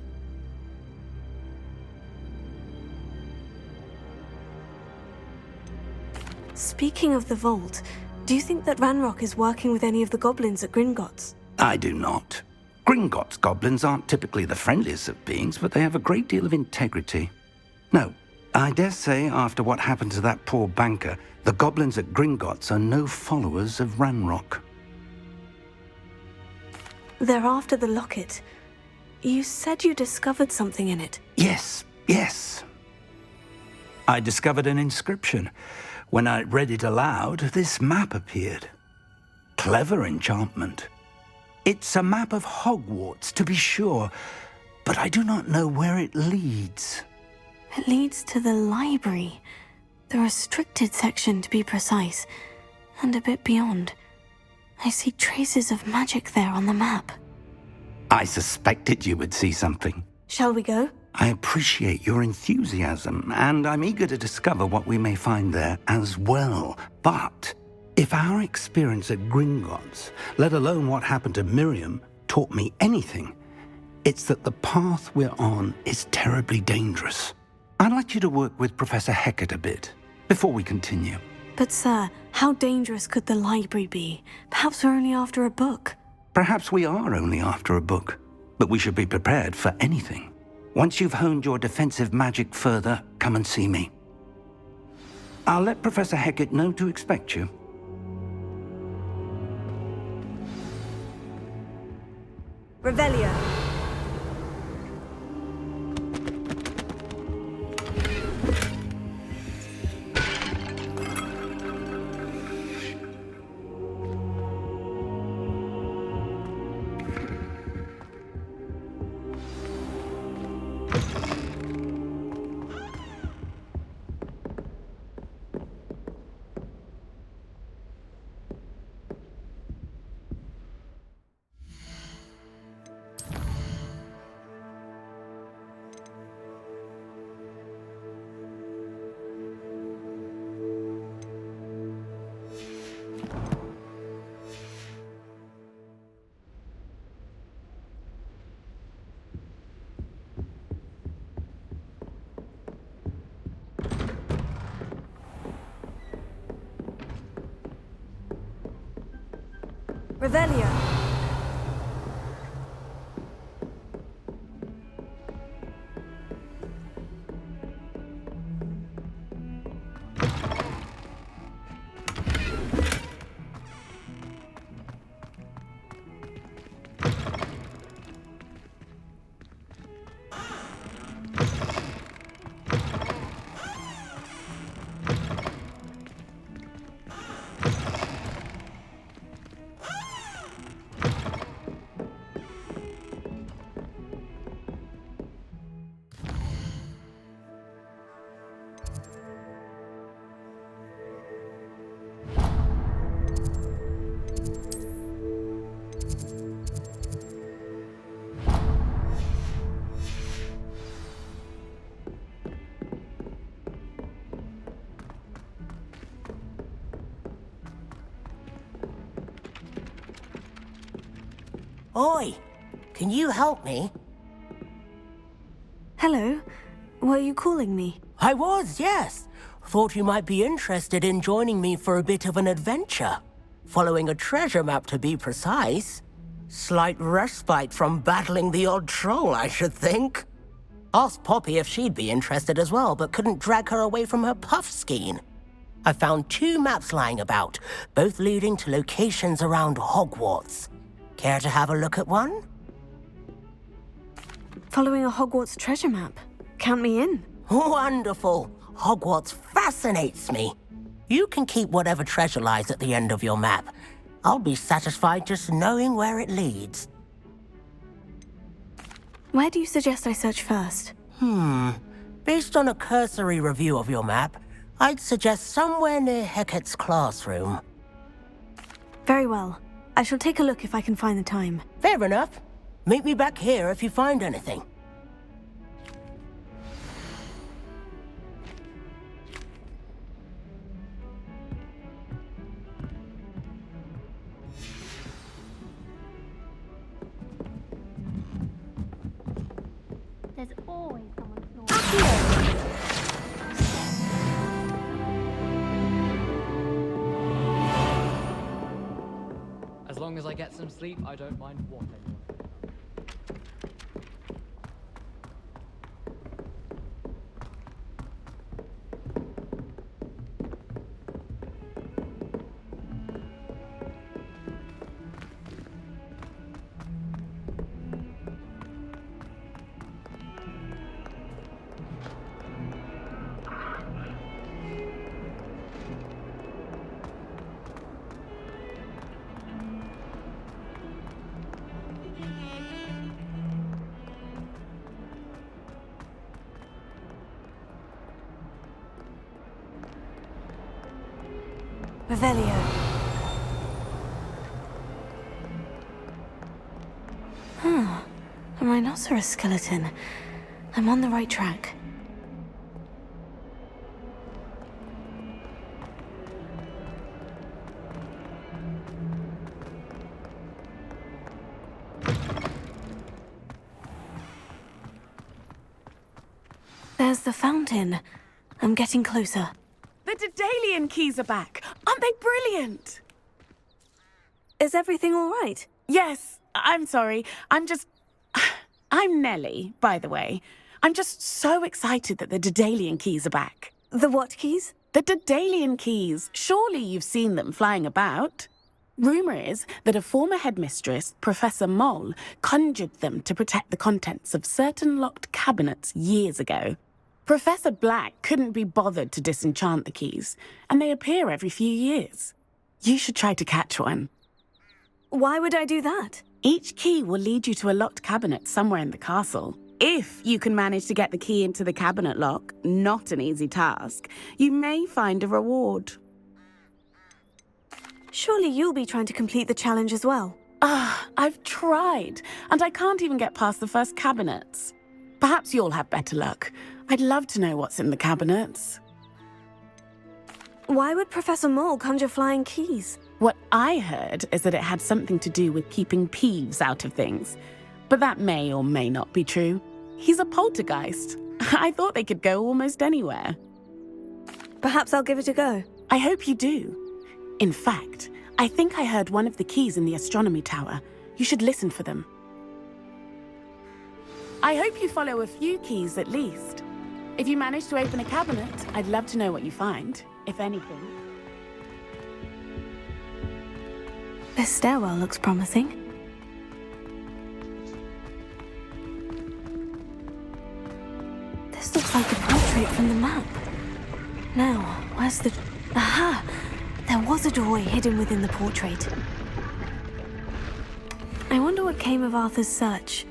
Speaking of the vault, do you think that Ranrock is working with any of the goblins at Gringotts? I do not. Gringotts goblins aren't typically the friendliest of beings, but they have a great deal of integrity. No, I dare say after what happened to that poor banker, the goblins at Gringotts are no followers of Ranrock. They're after the locket. You said you discovered something in it. Yes. I discovered an inscription. When I read it aloud, this map appeared. Clever enchantment. It's a map of Hogwarts, to be sure, but I do not know where it leads. It leads to the library. The restricted section, to be precise, and a bit beyond. I see traces of magic there on the map. I suspected you would see something. Shall we go? I appreciate your enthusiasm, and I'm eager to discover what we may find there as well. But if our experience at Gringotts, let alone what happened to Miriam, taught me anything, it's that the path we're on is terribly dangerous. I'd like you to work with Professor Hecat a bit before we continue. But sir, how dangerous could the library be? Perhaps we're only after a book. Perhaps we are only after a book, but we should be prepared for anything. Once you've honed your defensive magic further, come and see me. I'll let Professor Hecat know to expect you. Revelio. Revelio. Oi, can you help me? Hello. Were you calling me? I was, yes. Thought you might be interested in joining me for a bit of an adventure. Following a treasure map, to be precise. Slight respite from battling the odd troll, I should think. Asked Poppy if she'd be interested as well, but couldn't drag her away from her puff skein. I found 2 maps lying about, both leading to locations around Hogwarts. Care to have a look at one? Following a Hogwarts treasure map. Count me in. Wonderful. Hogwarts fascinates me. You can keep whatever treasure lies at the end of your map. I'll be satisfied just knowing where it leads. Where do you suggest I search first? Based on a cursory review of your map, I'd suggest somewhere near Hecat's classroom. Very well. I shall take a look if I can find the time. Fair enough. Meet me back here if you find anything. There's always someone snoring. As long as I get some sleep, I don't mind what anyone. Revelio. A rhinoceros skeleton. I'm on the right track. There's the fountain. I'm getting closer. The Daedalian keys are back. Aren't they brilliant? Is everything all right? Yes, I'm sorry. I'm Nellie, by the way. I'm just so excited that the Daedalian keys are back. The what keys? The Daedalian keys. Surely you've seen them flying about. Rumour is that a former headmistress, Professor Mole, conjured them to protect the contents of certain locked cabinets years ago. Professor Black couldn't be bothered to disenchant the keys, and they appear every few years. You should try to catch one. Why would I do that? Each key will lead you to a locked cabinet somewhere in the castle. If you can manage to get the key into the cabinet lock, not an easy task, you may find a reward. Surely you'll be trying to complete the challenge as well. I've tried, and I can't even get past the first cabinets. Perhaps you'll have better luck. I'd love to know what's in the cabinets. Why would Professor Mole conjure flying keys? What I heard is that it had something to do with keeping peeves out of things. But that may or may not be true. He's a poltergeist. I thought they could go almost anywhere. Perhaps I'll give it a go. I hope you do. In fact, I think I heard one of the keys in the astronomy tower. You should listen for them. I hope you follow a few keys at least. If you manage to open a cabinet, I'd love to know what you find, if anything. This stairwell looks promising. This looks like the portrait from the map. Now, where's the... Aha! There was a doorway hidden within the portrait. I wonder what came of Arthur's search.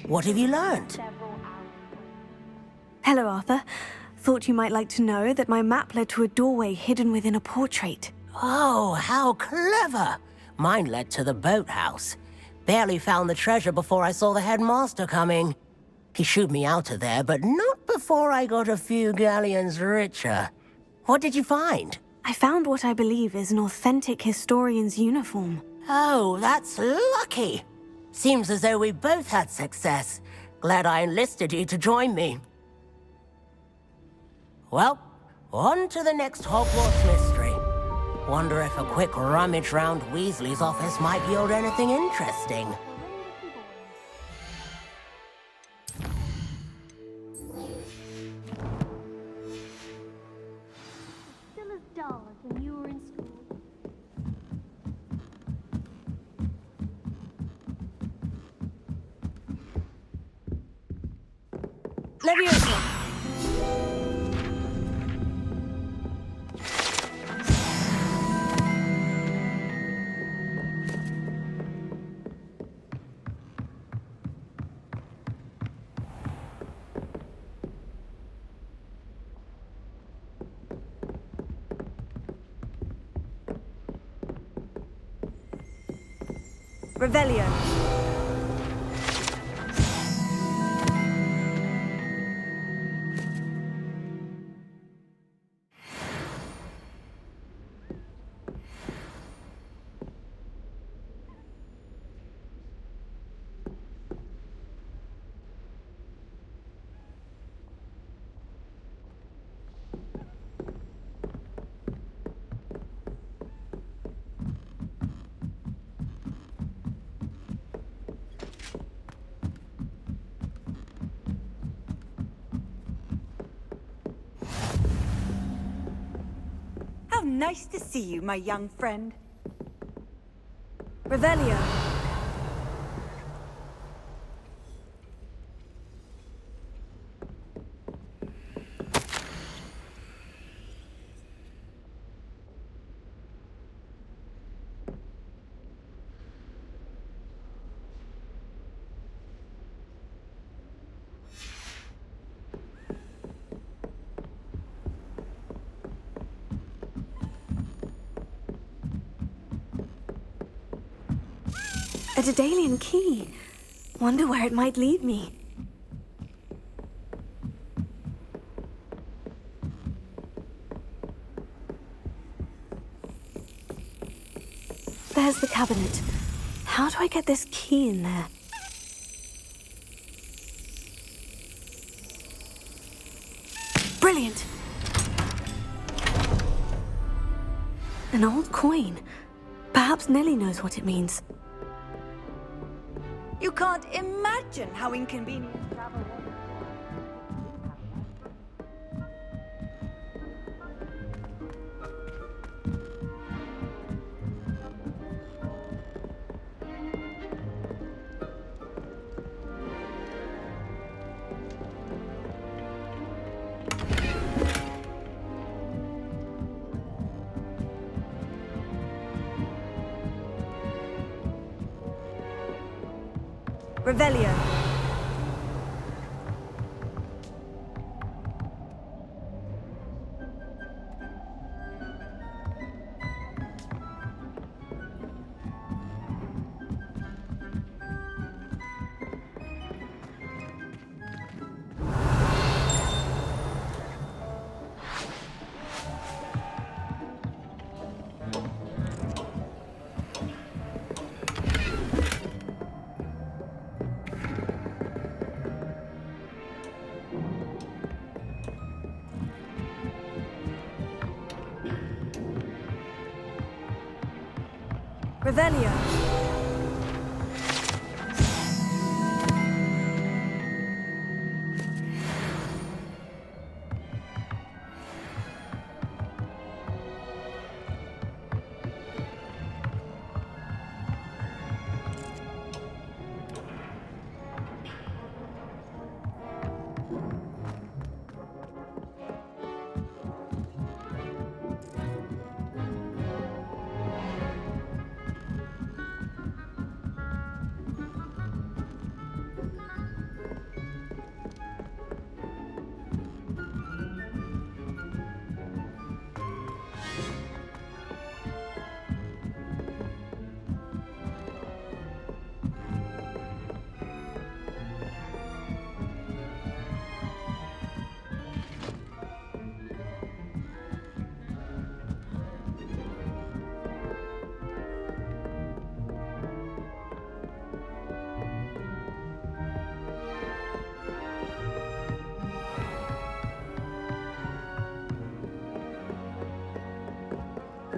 What have you learned? Hello, Arthur. Thought you might like to know that my map led to a doorway hidden within a portrait. Oh, how clever! Mine led to the boathouse. Barely found the treasure before I saw the headmaster coming. He shooed me out of there, but not before I got a few galleons richer. What did you find? I found what I believe is an authentic historian's uniform. Oh, that's lucky. Seems as though we both had success. Glad I enlisted you to join me. Well, on to the next Hogwarts mystery. Wonder if a quick rummage round Weasley's office might yield anything interesting. Still as dull as when you were in school. Leviosa! Revelio. How nice to see you, my young friend. Revelio. A Daedalian key. Wonder where it might lead me. There's the cabinet. How do I get this key in there? Brilliant! An old coin. Perhaps Nellie knows what it means. You can't imagine how inconvenient travel was. Revelio. Revelio.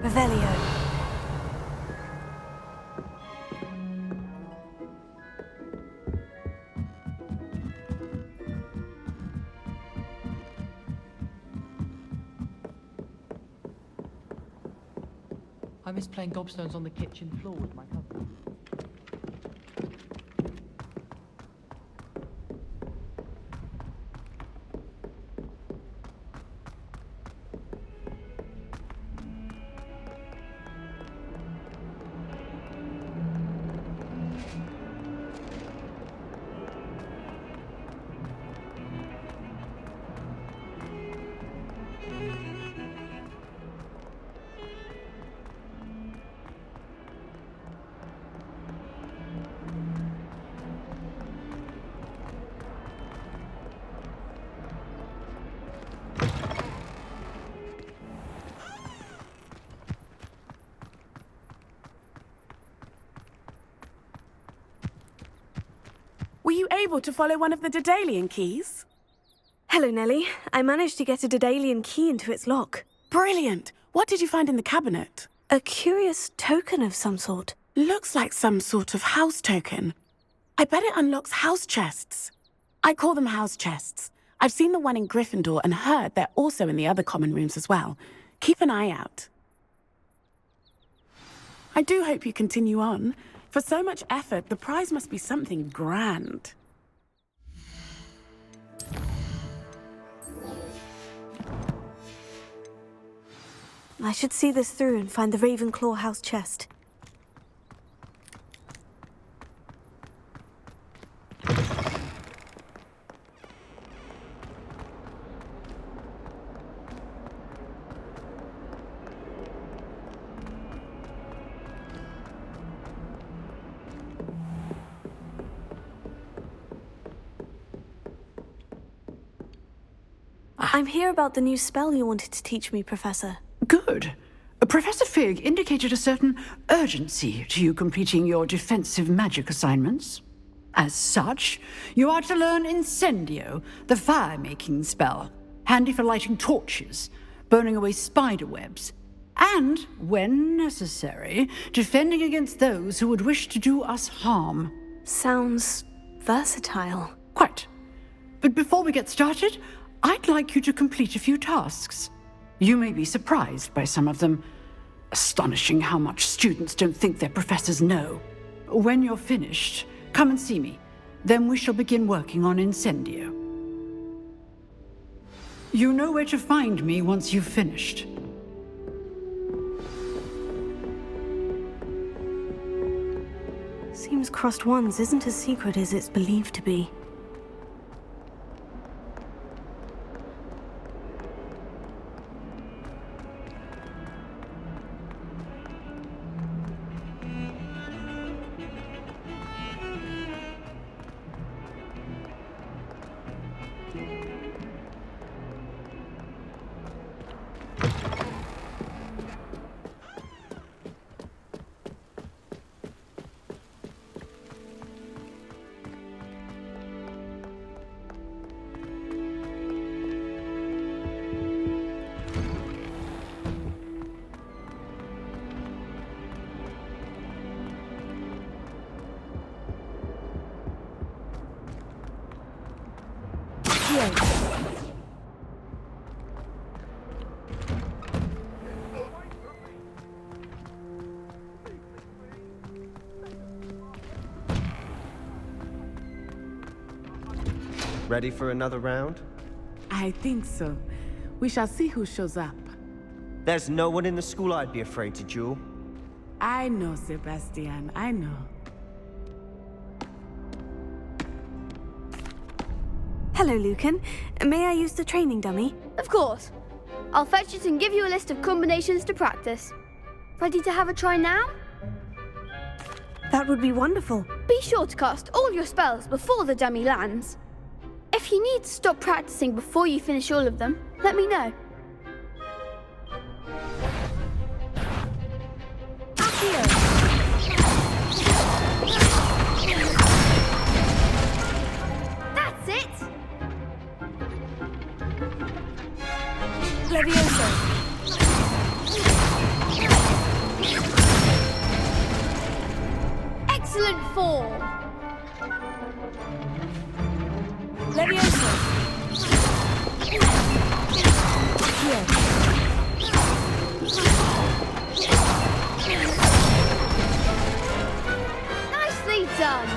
Revelio. I miss playing gobstones on the kitchen floor with my cousin. Were you able to follow one of the Daedalian keys? Hello, Nellie. I managed to get a Daedalian key into its lock. Brilliant! What did you find in the cabinet? A curious token of some sort. Looks like some sort of house token. I bet it unlocks house chests. I call them house chests. I've seen the one in Gryffindor and heard they're also in the other common rooms as well. Keep an eye out. I do hope you continue on. For so much effort, the prize must be something grand. I should see this through and find the Ravenclaw house chest. I'm here about the new spell you wanted to teach me, Professor. Good. Professor Fig indicated a certain urgency to you completing your defensive magic assignments. As such, you are to learn Incendio, the fire-making spell. handy for lighting torches, burning away spider webs, and, when necessary, defending against those who would wish to do us harm. Sounds versatile. Quite. But before we get started, I'd like you to complete a few tasks. You may be surprised by some of them. Astonishing how much students don't think their professors know. When you're finished, come and see me. Then we shall begin working on Incendio. You know where to find me once you've finished. Seems Crossed Wands isn't as secret as it's believed to be. Ready for another round? I think so. We shall see who shows up. There's no one in the school I'd be afraid to duel. I know, Sebastian, I know. Hello, Lucan. May I use the training dummy? Of course. I'll fetch it and give you a list of combinations to practice. Ready to have a try now? That would be wonderful. Be sure to cast all your spells before the dummy lands. If you need to stop practicing before you finish all of them, let me know. That's it! Levioso. Excellent fall! Levioso. Here. Nicely done!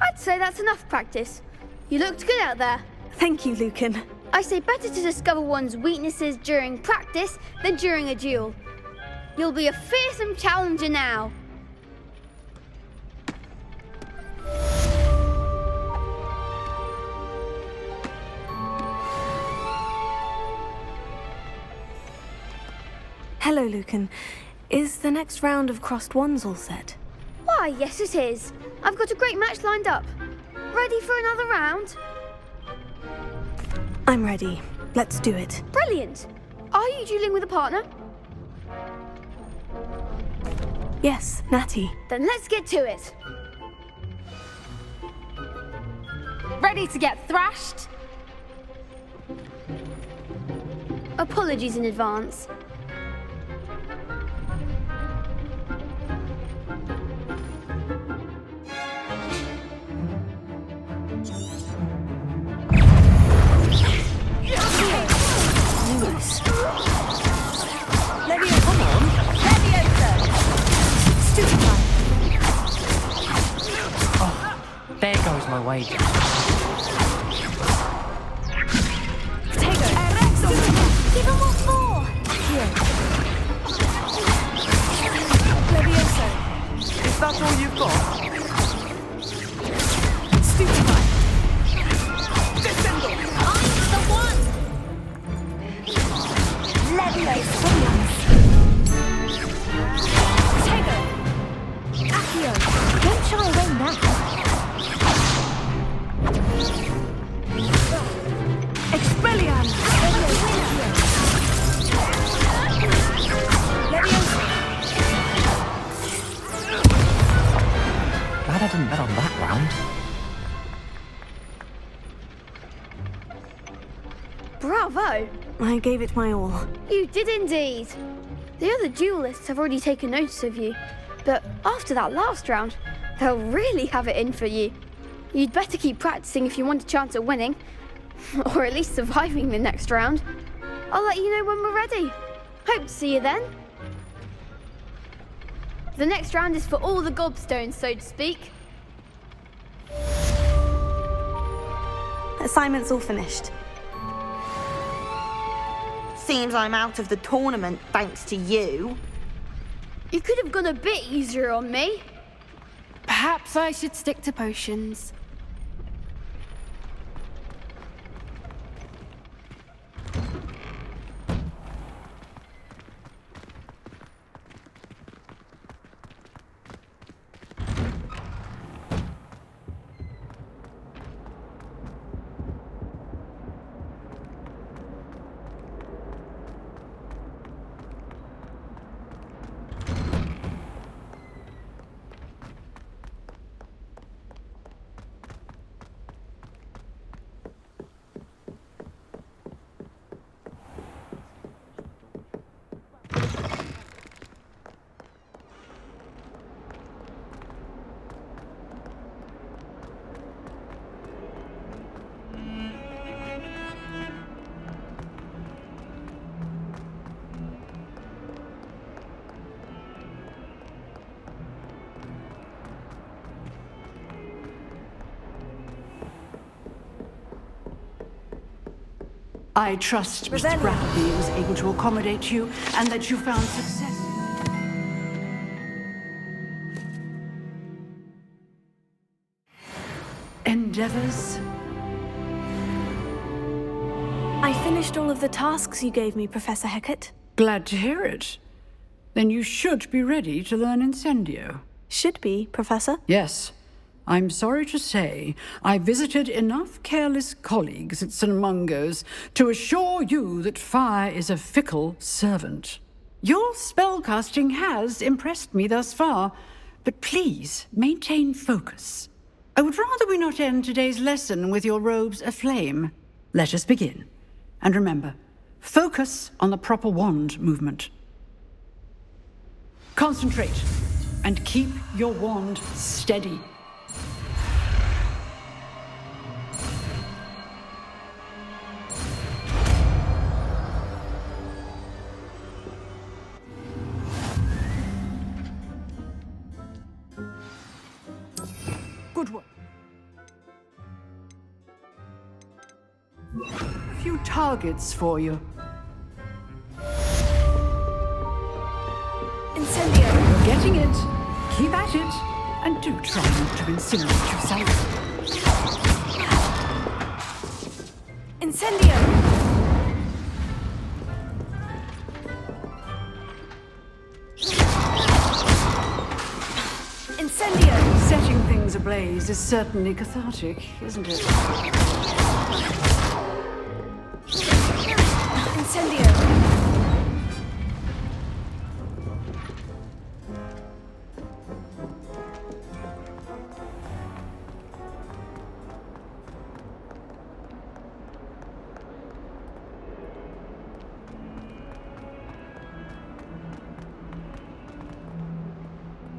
I'd say that's enough practice. You looked good out there. Thank you, Lucan. I say better to discover one's weaknesses during practice than during a duel. You'll be a fearsome challenger now. Hello, Lucan. Is the next round of Crossed Wands all set? Why, yes it is. I've got a great match lined up. Ready for another round? I'm ready. Let's do it. Brilliant. Are you dueling with a partner? Yes, Natty. Then let's get to it. Ready to get thrashed? Apologies in advance. There goes my wager. Give him what for! Levioso. Is that all you've got? Stupefy. I'm the one! Levioso. Tego. Accio. Don't shy away now. Bravo! I gave it my all. You did indeed. The other duelists have already taken notice of you, but after that last round, they'll really have it in for you. You'd better keep practicing if you want a chance at winning, or at least surviving the next round. I'll let you know when we're ready. Hope to see you then. The next round is for all the gobstones, so to speak. Assignment's all finished. Seems I'm out of the tournament thanks to you. You could have gone a bit easier on me. Perhaps I should stick to potions. I trust Mr. Bradley was able to accommodate you and that you found success. Endeavors? I finished all of the tasks you gave me, Professor Hecat. Glad to hear it. Then you should be ready to learn Incendio. Should be, Professor? Yes. I'm sorry to say, I visited enough careless colleagues at St. Mungo's to assure you that fire is a fickle servant. Your spellcasting has impressed me thus far, but please maintain focus. I would rather we not end today's lesson with your robes aflame. Let us begin. And remember, focus on the proper wand movement. Concentrate, and keep your wand steady. Good work. A few targets for you. Incendio! You're getting it. Keep at it. And do try not to incinerate yourself. Incendio! Incendio! Setting things ablaze is certainly cathartic, isn't it? Incendio!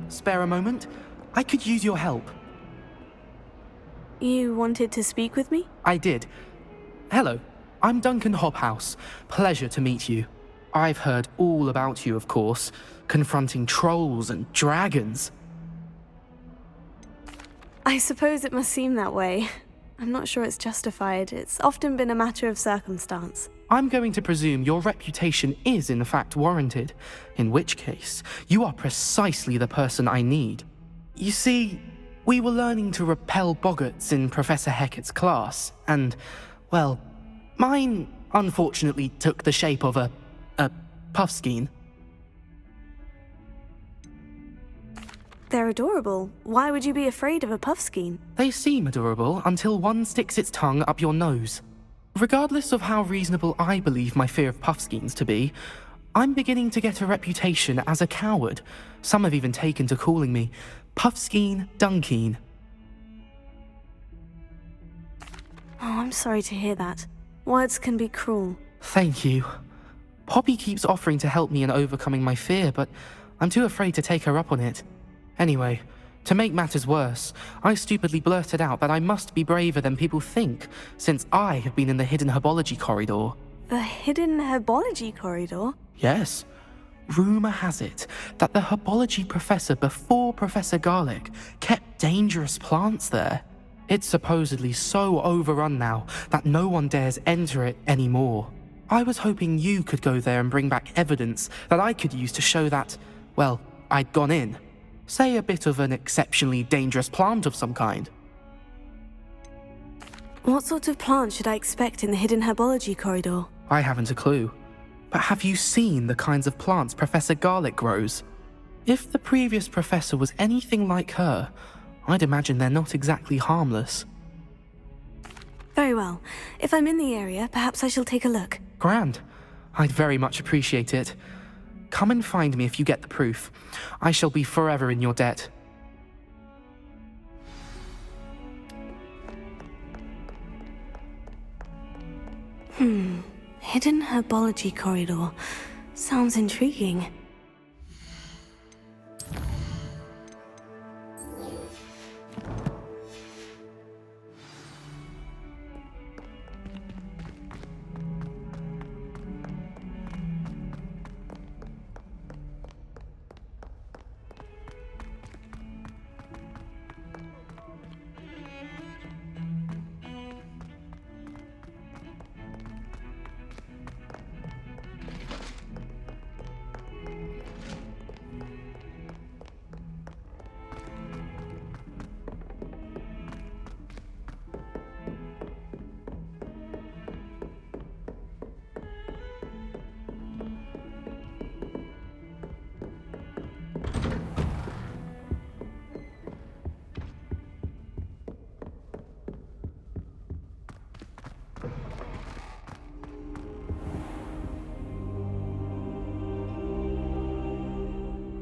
Spare a moment? I could use your help. You wanted to speak with me? I did. Hello, I'm Duncan Hobhouse. Pleasure to meet you. I've heard all about you, of course, confronting trolls and dragons. I suppose it must seem that way. I'm not sure it's justified. It's often been a matter of circumstance. I'm going to presume your reputation is in fact warranted, in which case, you are precisely the person I need. You see, we were learning to repel boggarts in Professor Hecat's class, and, well, mine unfortunately took the shape of a puffskein. They're adorable. Why would you be afraid of a puffskein? They seem adorable until one sticks its tongue up your nose. Regardless of how reasonable I believe my fear of puffskeins to be, I'm beginning to get a reputation as a coward. Some have even taken to calling me Puffskein Dunkeen. Oh, I'm sorry to hear that. Words can be cruel. Thank you. Poppy keeps offering to help me in overcoming my fear, but I'm too afraid to take her up on it. Anyway, to make matters worse, I stupidly blurted out that I must be braver than people think, since I have been in the hidden herbology corridor. The hidden herbology corridor? Yes. Rumour has it that the herbology professor before Professor Garlic kept dangerous plants there. It's supposedly so overrun now that no one dares enter it anymore. I was hoping you could go there and bring back evidence that I could use to show that, well, I'd gone in. Say a bit of an exceptionally dangerous plant of some kind. What sort of plant should I expect in the hidden herbology corridor? I haven't a clue. But have you seen the kinds of plants Professor Garlic grows? If the previous professor was anything like her, I'd imagine they're not exactly harmless. Very well. If I'm in the area, perhaps I shall take a look. Grand. I'd very much appreciate it. Come and find me if you get the proof. I shall be forever in your debt. Hidden herbology corridor. Sounds intriguing.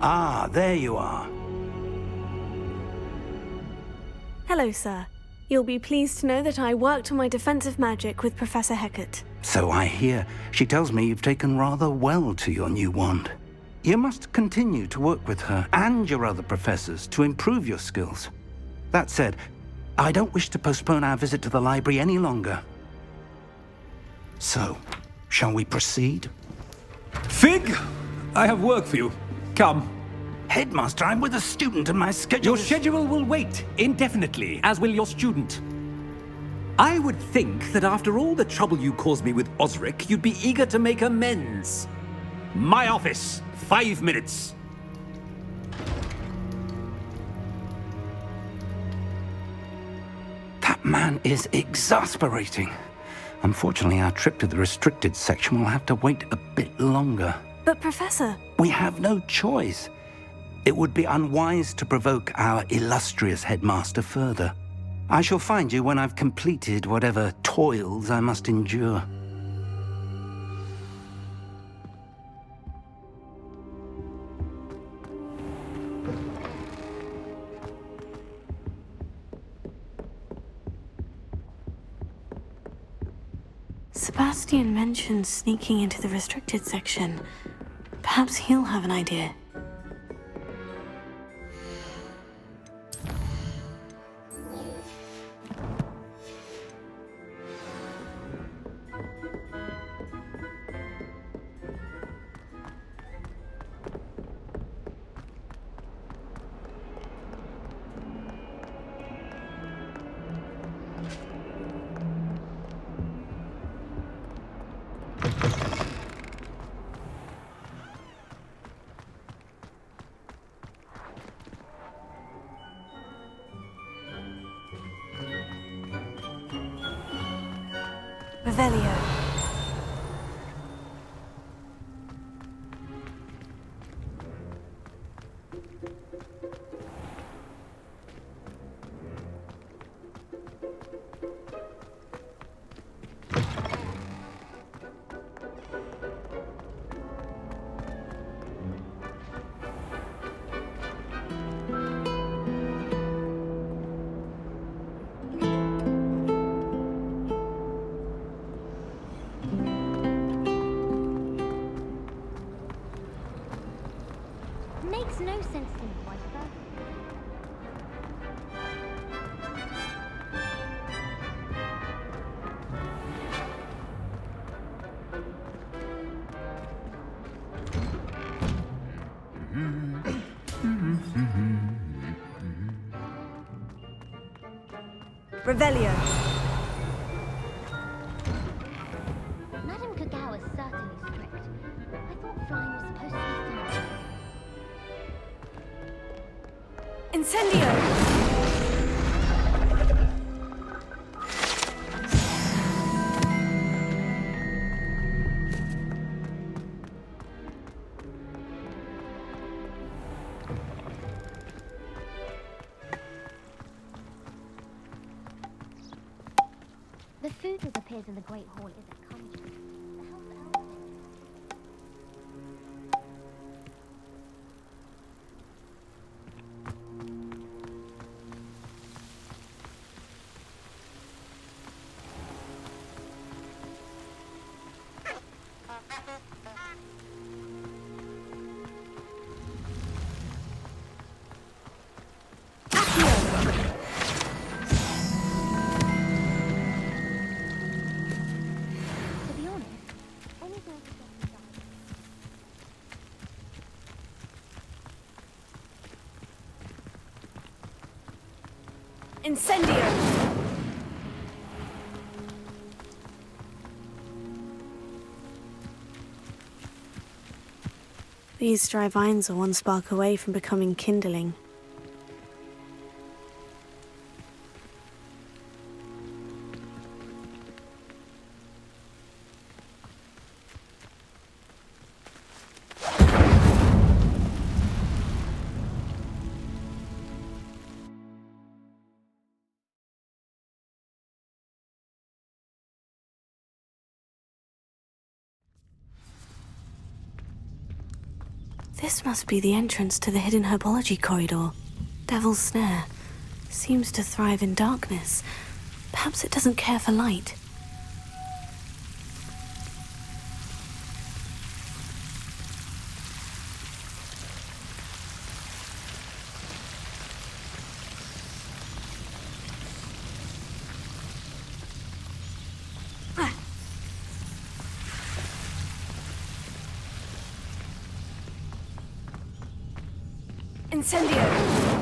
Ah, there you are. Hello, sir. You'll be pleased to know that I worked on my defensive magic with Professor Hecat. So I hear. She tells me you've taken rather well to your new wand. You must continue to work with her and your other professors to improve your skills. That said, I don't wish to postpone our visit to the library any longer. So, shall we proceed? Fig, I have work for you. Come. Headmaster, I'm with a student and my schedule Your schedule will wait indefinitely, as will your student. I would think that after all the trouble you caused me with Osric, you'd be eager to make amends. My office, 5 minutes. That man is exasperating. Unfortunately, our trip to the restricted section will have to wait a bit longer. But Professor... We have no choice. It would be unwise to provoke our illustrious headmaster further. I shall find you when I've completed whatever toils I must endure. Sebastian mentioned sneaking into the restricted section. Perhaps he'll have an idea. Revelio. Makes no sense to me, Whitefer. Revelio. Madame Kagao is certainly strict. I thought flying was supposed to be fun. Incendio! The food that appears in the Great Hall isn't conjured. The hell's the elf? To be honest, anything to get me started. Incendio! These dry vines are one spark away from becoming kindling. This must be the entrance to the hidden herbology corridor. Devil's Snare. Seems to thrive in darkness. Perhaps it doesn't care for light. Incendio!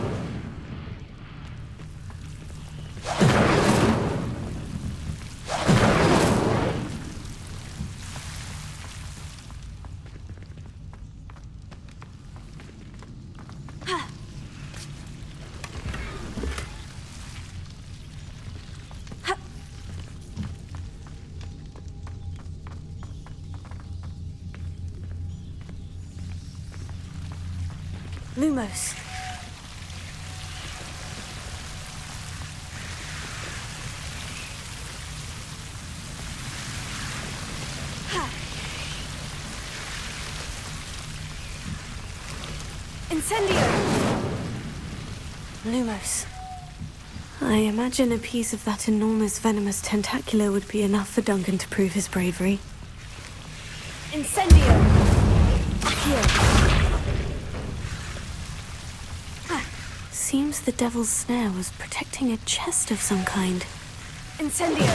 Lumos. Incendio! Lumos. I imagine a piece of that enormous venomous tentacular would be enough for Duncan to prove his bravery. Incendio! Accio! Seems the Devil's Snare was protecting a chest of some kind. Incendio!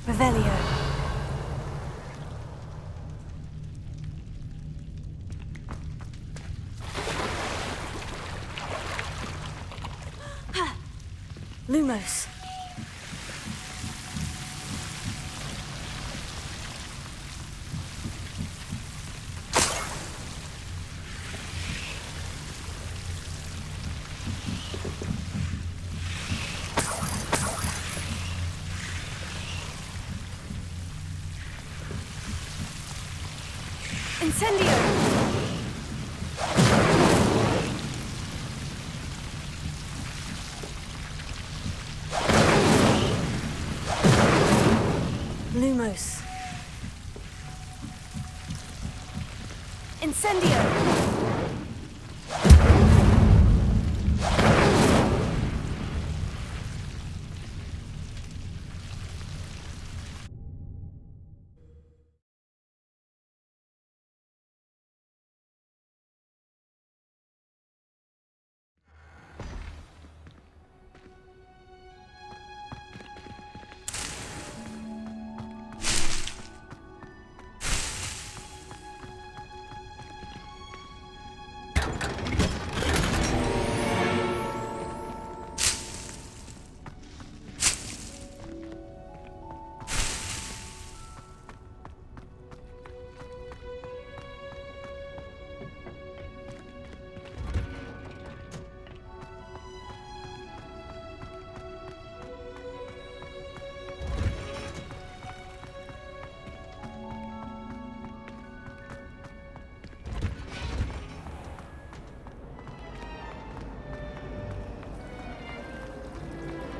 Revelio. Lumos. Incendio! Lumos. Incendio!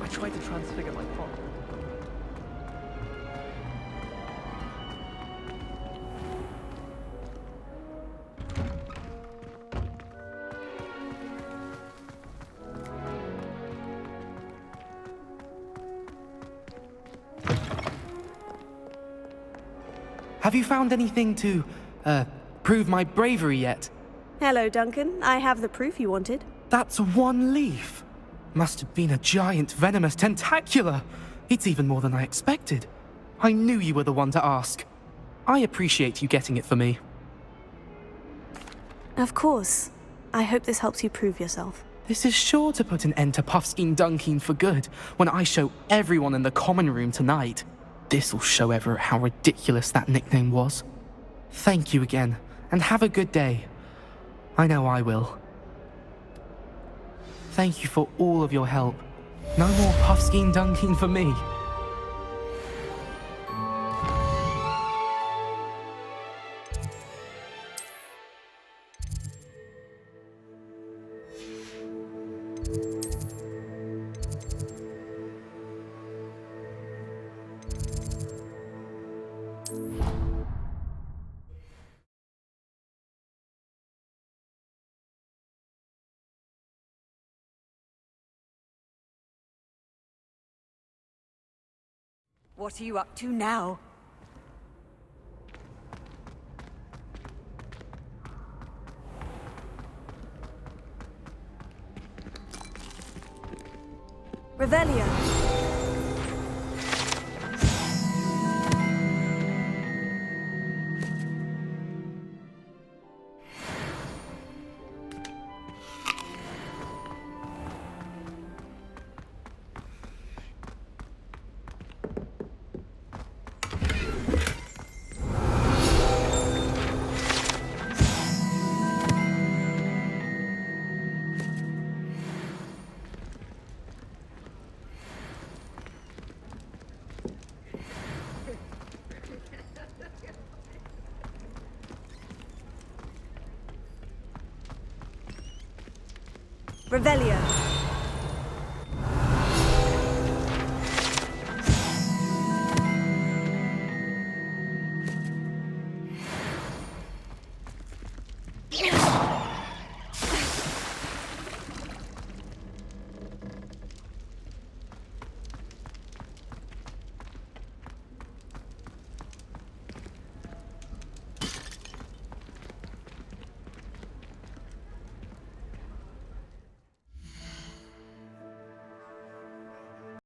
I tried to transfigure my pot. Have you found anything to, prove my bravery yet? Hello, Duncan. I have the proof you wanted. That's one leaf. Must have been a giant venomous tentacula. It's even more than I expected. I knew you were the one to ask. I appreciate you getting it for me. Of course. I hope this helps you prove yourself. This is sure to put an end to Puffskein Dunkeen for good when I show everyone in the common room tonight. This'll show Everett how ridiculous that nickname was. Thank you again, and have a good day. I know I will. Thank you for all of your help. No more Puffskein Dunkeen for me. What are you up to now? Revelio. Revelio.